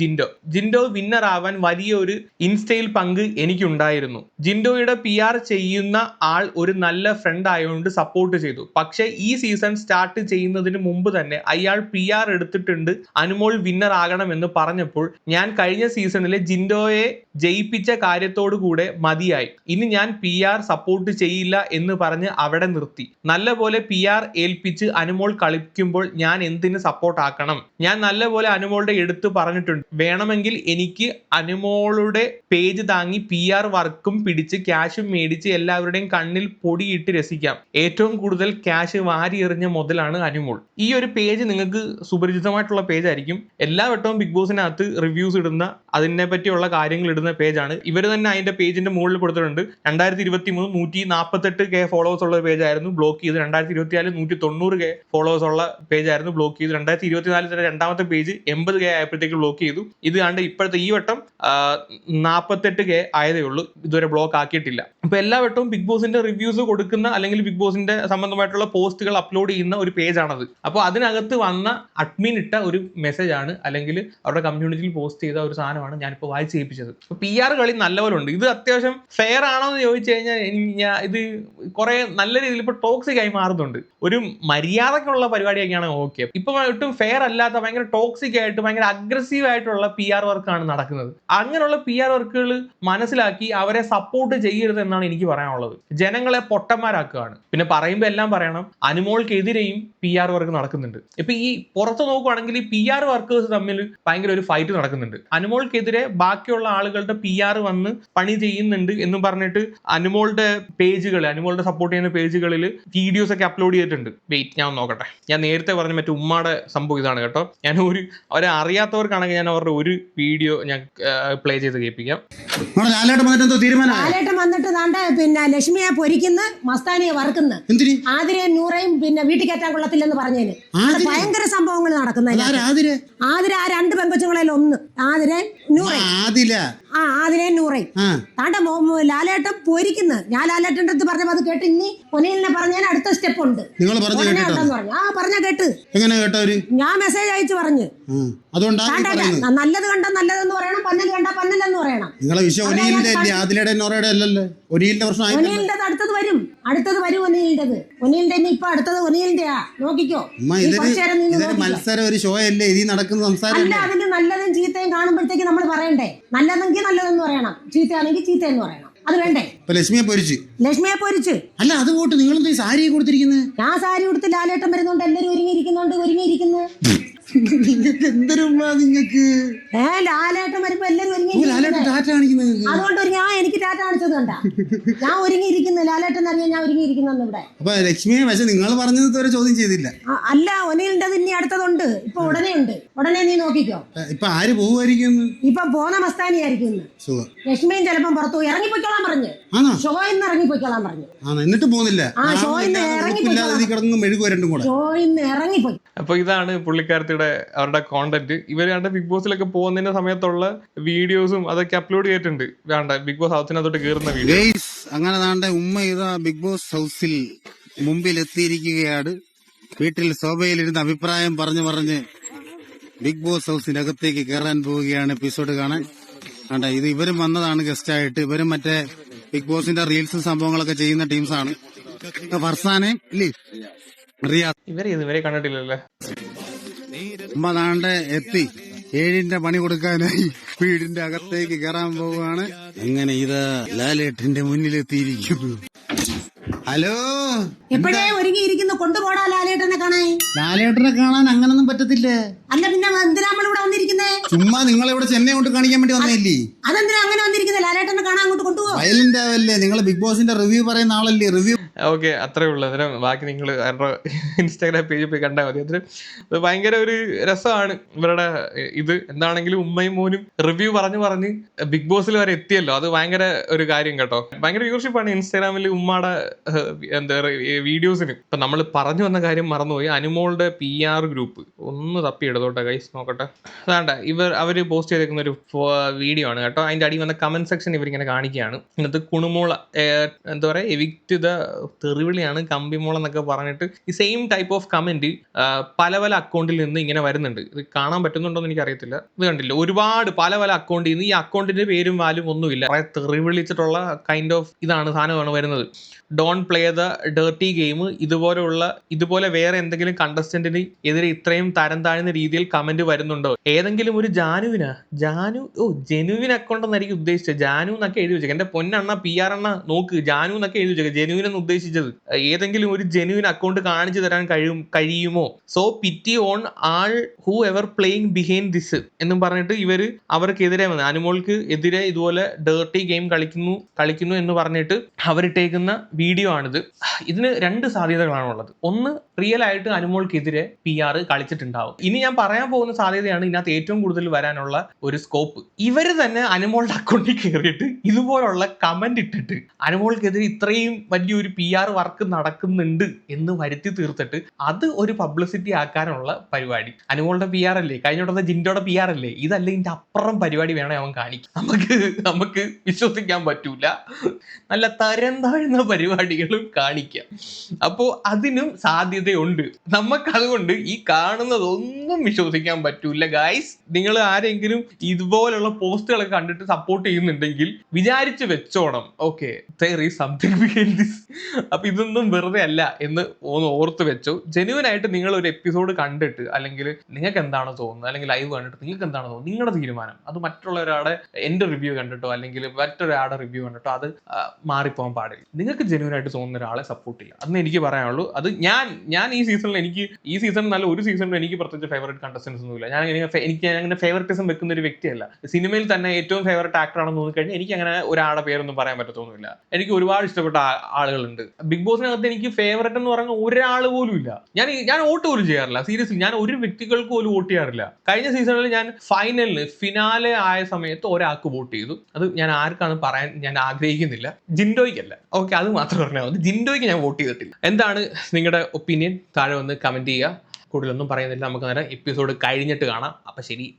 ജിൻഡോ വിന്നർ ആവാൻ വലിയൊരു ഇൻസ്റ്റയിൽ പങ്ക് എനിക്കുണ്ടായിരുന്നു. ജിൻഡോയുടെ PR ചെയ്യുന്ന ആൾ ഒരു നല്ല ഫ്രണ്ട് ആയതുകൊണ്ട് സപ്പോർട്ട് ചെയ്തു. പക്ഷെ ഈ സീസൺ സ്റ്റാർട്ട് ചെയ്യുന്നതിന് മുമ്പ് തന്നെ അയാൾ PR എടുത്തിട്ടുണ്ട്, അനുമോൾ വിന്നർ ആകണമെന്ന് പറഞ്ഞപ്പോൾ ഞാൻ കഴിഞ്ഞ സീസണിലെ ജിൻഡോയെ ജയിപ്പിച്ച കാര്യത്തോടു കൂടെ മതിയായി. ഇനി ഞാൻ PR സപ്പോർട്ട് ചെയ്യില്ല എന്ന് പറഞ്ഞ് അവിടെ നിർത്തി. നല്ലപോലെ PR ഏൽപ്പിച്ച് അനുമോൾ കളിക്കുമ്പോൾ ഞാൻ എന്തിന് സപ്പോർട്ട് ആക്കണം? ഞാൻ നല്ലപോലെ അനുമോളുടെ എടുത്ത് പറഞ്ഞിട്ടുണ്ട്, വേണമെങ്കിൽ എനിക്ക് അനുമോളുടെ പേജ് താങ്ങി PR വർക്കും പിടിച്ച് ക്യാഷും മേടിച്ച് എല്ലാവരുടെയും കണ്ണിൽ പൊടിയിട്ട് രസിക്കാം. ഏറ്റവും കൂടുതൽ ക്യാഷ് വാരി എറിഞ്ഞ മുതലാണ് അനുമോൾ. ഈ ഒരു പേജ് നിങ്ങൾക്ക് സുപരിചിതമായിട്ടുള്ള പേജ് ആയിരിക്കും. എല്ലാ വട്ടവും ബിഗ് ബോസിനകത്ത് റിവ്യൂസ് ഇടുന്ന അതിനെ പറ്റിയുള്ള കാര്യങ്ങൾ ഇടുന്ന പേജാണ്. ഇവർ തന്നെ അതിന്റെ പേജിന്റെ മുകളിൽ കൊടുത്തിട്ടുണ്ട്. 2023 148K ഫോളോവേഴ്സ് ഉള്ള പേജ് ആയിരുന്നു, ബ്ലോക്ക് ചെയ്ത്. 2024 190K ഫോളോവേഴ്സ് ഉള്ള പേജ് ആയിരുന്നു, ബ്ലോക്ക് ചെയ്ത്. 2024 രണ്ടാമത്തെ പേജ് 80K ആയപ്പോഴത്തേക്ക് ബ്ലോക്ക് ചെയ്തു. ഇത് കണ്ട് ഇപ്പോഴത്തെ ഈ വട്ടം 48K ആയതേ ഉള്ളൂ, ഇതുവരെ ബ്ലോക്ക് ആക്കിയിട്ടില്ല. അപ്പൊ എല്ലാ വട്ടവും ബിഗ് ബോസിന്റെ റിവ്യൂസ് കൊടുക്കുന്ന അല്ലെങ്കിൽ ബിഗ് ബോസിന്റെ സംബന്ധമായിട്ടുള്ള പോസ്റ്റുകൾ അപ്ലോഡ് ചെയ്യുന്ന ഒരു പേജാണത്. അപ്പോൾ അതിനകത്ത് വന്ന അഡ്മിൻ ഇട്ട ഒരു മെസ്സേജ് ആണ്, അല്ലെങ്കിൽ അവരുടെ കമ്മ്യൂണിറ്റിയിൽ പോസ്റ്റ് ചെയ്ത ഒരു സാധനമാണ് ഞാനിപ്പോൾ വായിച്ച് കേൾപ്പിച്ചത്. PR കളി നല്ലപോലുണ്ട്. ഇത് അത്യാവശ്യം ഫെയർ ആണോ എന്ന് ചോദിച്ചു കഴിഞ്ഞാൽ ഇത് കുറെ നല്ല രീതിയിൽ ഇപ്പോൾ ടോക്സിക് ആയി മാറുന്നുണ്ട്. ഒരു മര്യാദക്കുള്ള പരിപാടിയൊക്കെയാണ് ഓക്കെ. ഇപ്പൊ ഒട്ടും ഫെയർ അല്ലാത്ത ഭയങ്കര ടോക്സിക് ആയിട്ട് ഭയങ്കര അഗ്രസീവ് ആയിട്ടുള്ള PR വർക്കാണ് നടക്കുന്നത്. അങ്ങനെയുള്ള PR വർക്കുകൾ മനസ്സിലാക്കി അവരെ സപ്പോർട്ട് ചെയ്യരുത് എന്നാണ് എനിക്ക് പറയാനുള്ളത്. ജനങ്ങളെ പൊട്ടന്മാരാക്കുകയാണ്. പിന്നെ പറയുമ്പോൾ എല്ലാം പറയണം, അനുമോൾക്കെതിരെയും PR വർക്ക് നടക്കുന്നുണ്ട്. ഇപ്പൊ ഈ പുറത്ത് നോക്കുവാണെങ്കിൽ ഈ PR വർക്കേഴ്സ് തമ്മിൽ ഭയങ്കര ഒരു ഫൈറ്റ് നടക്കുന്നുണ്ട്. അനുമോൾക്കെതിരെ ബാക്കിയുള്ള ആളുകളുടെ PR വന്ന് പണി ചെയ്യുന്നുണ്ട് എന്ന് പറഞ്ഞിട്ട് അനുമോളുടെ സപ്പോർട്ട് ചെയ്യുന്ന പേജുകളിൽ വീഡിയോസ് ഒക്കെ അപ്ലോഡ് ചെയ്തിട്ടുണ്ട്. വെയിറ്റ്, ഞാൻ നോക്കട്ടെ. ഞാൻ നേരത്തെ പറഞ്ഞ മറ്റേ ഉമ്മയുടെ സംഭവം ഇതാണ് കേട്ടോ. അവരെ അറിയാത്തവർക്കാണെങ്കിൽ ഞാൻ അവരുടെ ഒരു വീഡിയോ ഞാൻ പ്ലേ ചെയ്ത് കേൾപ്പിക്കാം. ലാലേട്ടൻ വന്നിട്ട് എന്തോ തീരുമാനം? ലാലേട്ടൻ വന്നിട്ട് താണ്ട പിന്നെ ലക്ഷ്മിയെ പൊരിക്കുന്ന, മസ്താനിയെ വറുക്കുന്ന, എന്തിന്? ആതിരയും നൂറയും പിന്നെ വീട്ടിൽ കയറ്റാൻ കൊള്ളത്തില്ലെന്ന് പറഞ്ഞേന്. അത് ഭയങ്കര സംഭവങ്ങൾ നടക്കുന്നത്. ആതിര ആ രണ്ട് പെങ്കൊച്ചുങ്ങളിൽ ഒന്ന്, ആതിരയും നൂറയും. ആതിരയും നൂറയും താണ്ട ലാലേട്ടൻ പൊരിക്കുന്നു. ഞാൻ ലാലേട്ടൻ്റെ അടുത്ത് പറഞ്ഞപ്പോ അത് കേട്ട് ഇനി ഒനിലിനെ പറഞ്ഞാൽ അടുത്ത സ്റ്റെപ്പ് ഉണ്ട്. പറഞ്ഞ കേട്ട് ഞാൻ മെസ്സേജ് അയച്ചു പറഞ്ഞു. നല്ലത് കണ്ട നല്ലതെന്ന് പറയണം, പന്നൽ കണ്ട പന്നലെന്ന് പറയണം. ഒനിലിന്റെ അടുത്തത് വരും ഒനിലിന്റെത്. ഒനിലിന്റെ ഇപ്പൊ അടുത്തത് ഒനിലിന്റെയാ. നോക്കിക്കോ, മത്സരം ഒരു ഷോ അല്ലേ ഇതിൽ നടക്കുന്ന സംസാരം? അല്ല, അതിന് നല്ലതും ചീത്തയും കാണുമ്പോഴത്തേക്ക് നമ്മൾ പറയണ്ടേ. നല്ലതെങ്കിൽ നല്ലതെന്ന് പറയണം, ചീത്തയാണെങ്കിൽ ചീത്തയെന്ന് പറയണം. അത് വേണ്ടേ? ലക്ഷ്മിയെ പൊരിച്ച് അല്ല, അത് പോട്ട് നിങ്ങൾ സാരി കൊടുത്തിരിക്കുന്നത്? ഞാൻ സാരി കൊടുത്ത് ലാലേട്ടൻ വരുന്നോണ്ട് എല്ലാരും ഒരുങ്ങിയിരിക്കുന്നു. നിങ്ങൾക്ക് ലാലേട്ടൻ വരുമ്പോ എല്ലാരും ഒരുങ്ങി. അതുകൊണ്ട് എനിക്ക് ടാറ്റ കാണിച്ചത് കണ്ട. ഞാൻ ഒരുങ്ങിയിരിക്കുന്നു, ലാലേട്ടൻ അറിയാൻ ഞാൻ ഒരുങ്ങിയിരിക്കുന്നു ഇവിടെ. അപ്പൊ ലക്ഷ്മിയെ പക്ഷെ നിങ്ങൾ പറഞ്ഞത് ഒരു ചോദ്യം ചെയ്തില്ല. അല്ല, ഒനിലിന്റെ ഇനി അടുത്തതുണ്ട്. ഇപ്പൊ ഉടനെ ഉണ്ട്. ഉടനെ നീ നോക്കിക്കോ. ഇപ്പൊ ആര് പോവുമായിരിക്കും? ഇപ്പൊ പോന്ന മസ്താനി ആയിരിക്കും. ലക്ഷ്മിയും ചിലപ്പം പുറത്തു പോയി ഇറങ്ങിപ്പോയിക്കോളാൻ പറഞ്ഞു. ഷോയിന്ന് ഇറങ്ങിപ്പോയിക്കോളാൻ പറഞ്ഞു. എന്നിട്ട് പോകുന്നില്ല. ഷോയിന്ന് ഇറങ്ങിപ്പോയി. അപ്പൊ ഇതാണ് പുള്ളിക്കാരത്തിയുടെ അവരുടെ കോണ്ടന്റ്. ഇവരാണ്ട് ബിഗ് ബോസിലൊക്കെ പോകുന്നതിന്റെ സമയത്തുള്ള വീഡിയോസും അതൊക്കെ അപ്ലോഡ് ചെയ്തിട്ടുണ്ട്. വേണ്ട ബിഗ് ബോസ് ഹൗസിനകത്തോട്ട് കയറുന്ന വീഡിയോ. അങ്ങനെ താണ്ട ഉമ്മ ഇതാ ബിഗ് ബോസ് ഹൗസിൽ മുമ്പിൽ എത്തിയിരിക്കുകയാണ്. വീട്ടിൽ സോഫയിലിരുന്ന് അഭിപ്രായം പറഞ്ഞ് ബിഗ് ബോസ് ഹൗസിന്റെ അകത്തേക്ക് കയറാൻ പോവുകയാണ് എപ്പിസോഡ് കാണാൻ. വേണ്ട ഇത് ഇവരും വന്നതാണ് ഗസ്റ്റായിട്ട്. ഇവരും മറ്റേ ബിഗ് ബോസിന്റെ റീൽസും സംഭവങ്ങളൊക്കെ ചെയ്യുന്ന ടീംസാണ്. ഫർസാനെ ഇവരെ കണ്ടിട്ടില്ലല്ലേ? ഉമ്മ താണ്ട എത്തി 7ന്റെ പണി കൊടുക്കാനായി വീടിന്റെ അകത്തേക്ക് കയറാൻ പോവുകയാണ്. അങ്ങനെ ഇതാ ലാലേട്ടന്റെ മുന്നിലെത്തിയിരിക്കുന്നു. ഹലോ, എപ്പോഴേ ഒരുങ്ങിയിരിക്കുന്നു. കൊണ്ടുപോടാ ലാലേട്ടനെ കാണാൻ. ലാലേട്ടനെ കാണാൻ അങ്ങനൊന്നും പറ്റത്തില്ല. അല്ല പിന്നെ എന്തിനാ നമ്മളിവിടെ വന്നിരിക്കുന്നേ? ചുമ്മാ നിങ്ങളിവിടെ ചെന്നൈ കൊണ്ട് കാണിക്കാൻ വേണ്ടി വന്നതല്ലേ? അതെന്തിനാ അങ്ങനെ വന്നിരിക്കുന്നത്? ലാലേട്ടനെ കാണാൻ അങ്ങോട്ട് കൊണ്ടുപോകും. വയലന്റ് ആവല്ലേ? നിങ്ങൾ ബിഗ് ബോസിന്റെ റിവ്യൂ പറയുന്ന ആളല്ലേ? റിവ്യൂ ഓക്കെ, അത്രേ ഉള്ളൂ. അതിന് ബാക്കി നിങ്ങൾ അവരുടെ ഇൻസ്റ്റാഗ്രാം പേജിൽ പോയി കണ്ടാൽ മതി. അതിന് ഭയങ്കര ഒരു രസമാണ് ഇവരുടെ ഇത്. എന്താണെങ്കിലും ഉമ്മയും മോനും റിവ്യൂ പറഞ്ഞ് ബിഗ് ബോസിൽ വരെ എത്തിയല്ലോ. അത് ഭയങ്കര ഒരു കാര്യം കേട്ടോ. ഭയങ്കര വ്യൂവർഷിപ്പാണ് ഇൻസ്റ്റാഗ്രാമിൽ ഉമ്മയുടെ എന്താ വീഡിയോസിന്. ഇപ്പൊ നമ്മൾ പറഞ്ഞു വന്ന കാര്യം മറന്നുപോയി. അനുമോളുടെ PR ഗ്രൂപ്പ് ഒന്ന് തപ്പിയെടുത്തോട്ടെ ഗൈസ്, നോക്കട്ടെ. അതാണ്ട അവര് പോസ്റ്റ് ചെയ്തേക്കുന്ന ഒരു വീഡിയോ ആണ് കേട്ടോ. അതിന്റെ അടി വന്ന കമന്റ് സെക്ഷൻ ഇവരിങ്ങനെ കാണിക്കുകയാണ്. ഇന്നത്തെ കുണുമോള എന്താ പറയാ, എവിക്റ്റ് ദ തെറിവിളിയാണ്, കമ്പിമോള എന്നൊക്കെ പറഞ്ഞിട്ട് ഈ സെയിം ടൈപ്പ് ഓഫ് കമന്റ് പല അക്കൗണ്ടിൽ നിന്ന് ഇങ്ങനെ വരുന്നുണ്ട്. ഇത് കാണാൻ പറ്റുന്നുണ്ടോ എന്ന് എനിക്ക് അറിയത്തില്ല. ഇത് കണ്ടില്ല, ഒരുപാട് പല അക്കൗണ്ടിൽ നിന്ന്. ഈ അക്കൗണ്ടിന്റെ പേരും വാലും ഒന്നുമില്ല, തെറിവിളിച്ചിട്ടുള്ള കൈൻഡ് ഓഫ് സാധനമാണ് വരുന്നത്. Don't play the dirty game, ഇതുപോലെ വേറെ എന്തെങ്കിലും കണ്ടസ്റ്റന്റിന് എതിരെ ഇത്രയും തരം താഴ്ന്ന രീതിയിൽ കമന്റ് വരുന്നുണ്ടോ? ഏതെങ്കിലും ഒരു ജെനുവിൻ അക്കൗണ്ട് എന്നായിരിക്കും ഉദ്ദേശിച്ചത്. ജാനു എന്നൊക്കെ എഴുതി വെച്ചേക്ക്. എന്റെ പൊന്നെണ്ണ PR എണ്ണ നോക്ക്, ജാനു എന്നൊക്കെ എഴുതി വെച്ചേക്ക്. ജെനുവിൻ എന്ന് ഉദ്ദേശിച്ചത് ഏതെങ്കിലും ഒരു ജെനുവിൻ അക്കൗണ്ട് കാണിച്ചു തരാൻ കഴിയുമോ? So പിറ്റി on all who ever playing behind this എന്നും പറഞ്ഞിട്ട് ഇവര് അവർക്കെതിരെ വന്ന് അനുമോൾക്ക് എതിരെ ഇതുപോലെ ഡേർട്ടി ഗെയിം കളിക്കുന്നു എന്ന് പറഞ്ഞിട്ട് അവരിട്ടേക്കുന്ന വീഡിയോ ആണിത്. ഇതിന് 2 സാധ്യതകളാണുള്ളത്. ഒന്ന്, റിയൽ ആയിട്ട് അനുമോൾക്കെതിരെ PR കളിച്ചിട്ടുണ്ടാവും. ഇനി ഞാൻ പറയാൻ പോകുന്ന സാധ്യതയാണ് ഇതിനകത്ത് ഏറ്റവും കൂടുതൽ വരാനുള്ള ഒരു സ്കോപ്പ്. ഇവര് തന്നെ അനുമോളുടെ അക്കൗണ്ടിൽ കയറിയിട്ട് ഇതുപോലുള്ള കമന്റ് ഇട്ടിട്ട് അനുമോൾക്കെതിരെ ഇത്രയും വലിയൊരു PR വർക്ക് നടക്കുന്നുണ്ട് എന്ന് വരുത്തി തീർത്തിട്ട് അത് ഒരു പബ്ലിസിറ്റി ആക്കാനുള്ള പരിപാടി. അനുമോളുടെ PR അല്ലേ, കഴിഞ്ഞ വട്ടത്തെ ജിൻഡോയുടെ PR അല്ലേ, ഇതല്ല ഇതിന്റെ അപ്പുറം പരിപാടി വേണേ അവൻ കാണിക്കും. നമുക്ക് വിശ്വസിക്കാൻ പറ്റൂല. നല്ല തരം താഴ്ന്ന പരിപാടികളും കാണിക്കാം. അപ്പോൾ അതിനും സാധ്യതയുണ്ട്. നമുക്കതുകൊണ്ട് ഈ കാണുന്നതൊന്നും വിശ്വസിക്കാൻ പറ്റൂല ഗൈസ്. നിങ്ങൾ ആരെങ്കിലും ഇതുപോലുള്ള പോസ്റ്റുകളൊക്കെ കണ്ടിട്ട് സപ്പോർട്ട് ചെയ്യുന്നുണ്ടെങ്കിൽ വിചാരിച്ച് വെച്ചോണം, okay there is something behind this. അപ്പൊ ഇതൊന്നും വെറുതെ അല്ല എന്ന് ഓർത്ത് വെച്ചോ. ജെന്യുവൻ ആയിട്ട് നിങ്ങൾ ഒരു എപ്പിസോഡ് കണ്ടിട്ട് അല്ലെങ്കിൽ നിങ്ങൾക്ക് എന്താണോ തോന്നുന്നത്, അല്ലെങ്കിൽ ലൈവ് കണ്ടിട്ട് നിങ്ങൾക്ക് എന്താണോ തോന്നുന്നത്, നിങ്ങളുടെ തീരുമാനം. അത് മറ്റുള്ള ഒരാളുടെ എന്റെ റിവ്യൂ കണ്ടിട്ടോ അല്ലെങ്കിൽ മറ്റൊരാളുടെ റിവ്യൂ കണ്ടിട്ടോ അത് മാറിപ്പോകാൻ പാടില്ല. നിങ്ങൾക്ക് ജെന്യുവൻ ആയിട്ട് ആയിട്ട് തോന്നുന്ന ഒരാളെ സപ്പോർട്ട് ചെയ്യുക. അന്ന് എനിക്ക് പറയാനുള്ളൂ. അത് ഞാൻ ഈ സീസണിൽ നല്ല ഒരു സീസണിലും എനിക്ക് പ്രത്യേകിച്ച് ഫേവറേറ്റ് കണ്ടസ്റ്റൻസ് ഒന്നുമില്ല. എനിക്ക് അങ്ങനെ ഫേവററ്റിസം വെക്കുന്ന ഒരു വ്യക്തിയല്ല. സിനിമയിൽ തന്നെ ഏറ്റവും ഫേവറേറ്റ് ആക്ടർ ആണെന്ന് തോന്നിക്കഴിഞ്ഞാൽ എനിക്ക് അങ്ങനെ ഒരാളുടെ പേരൊന്നും പറയാൻ പറ്റത്തൊന്നുമില്ല. എനിക്ക് ഒരുപാട് ഇഷ്ടപ്പെട്ട ആളുകളുണ്ട്. ബിഗ് ബോസിനകത്ത് എനിക്ക് ഫേവറേറ്റ് എന്ന് പറഞ്ഞ ഒരാൾ പോലും ഇല്ല. ഞാൻ വോട്ട് പോലും ചെയ്യാറില്ല. സീരിയസ്ലി ഞാൻ ഒരു വ്യക്തികൾക്ക് പോലും വോട്ട് ചെയ്യാറില്ല. കഴിഞ്ഞ സീസണിൽ ഞാൻ ഫിനാലെ ആയ സമയത്ത് ഒരാൾക്ക് വോട്ട് ചെയ്തു. അത് ഞാൻ ആർക്കാണ് പറയാൻ ഞാൻ ആഗ്രഹിക്കുന്നില്ല. ജിൻഡോയ്ക്കല്ല. ഓക്കെ, അത് മാത്രം പറഞ്ഞാൽ മതി. ജിൻഡോയ്ക്ക് ഞാൻ വോട്ട് ചെയ്തിട്ടില്ല. എന്താണ് നിങ്ങളുടെ ഒപ്പീനിയൻ? താഴെ വന്ന് കമന്റ് ചെയ്യുക. കൂടുതലൊന്നും പറയുന്നില്ല. നമുക്ക് നേരെ എപ്പിസോഡ് കഴിഞ്ഞിട്ട് കാണാം. അപ്പം ശരി.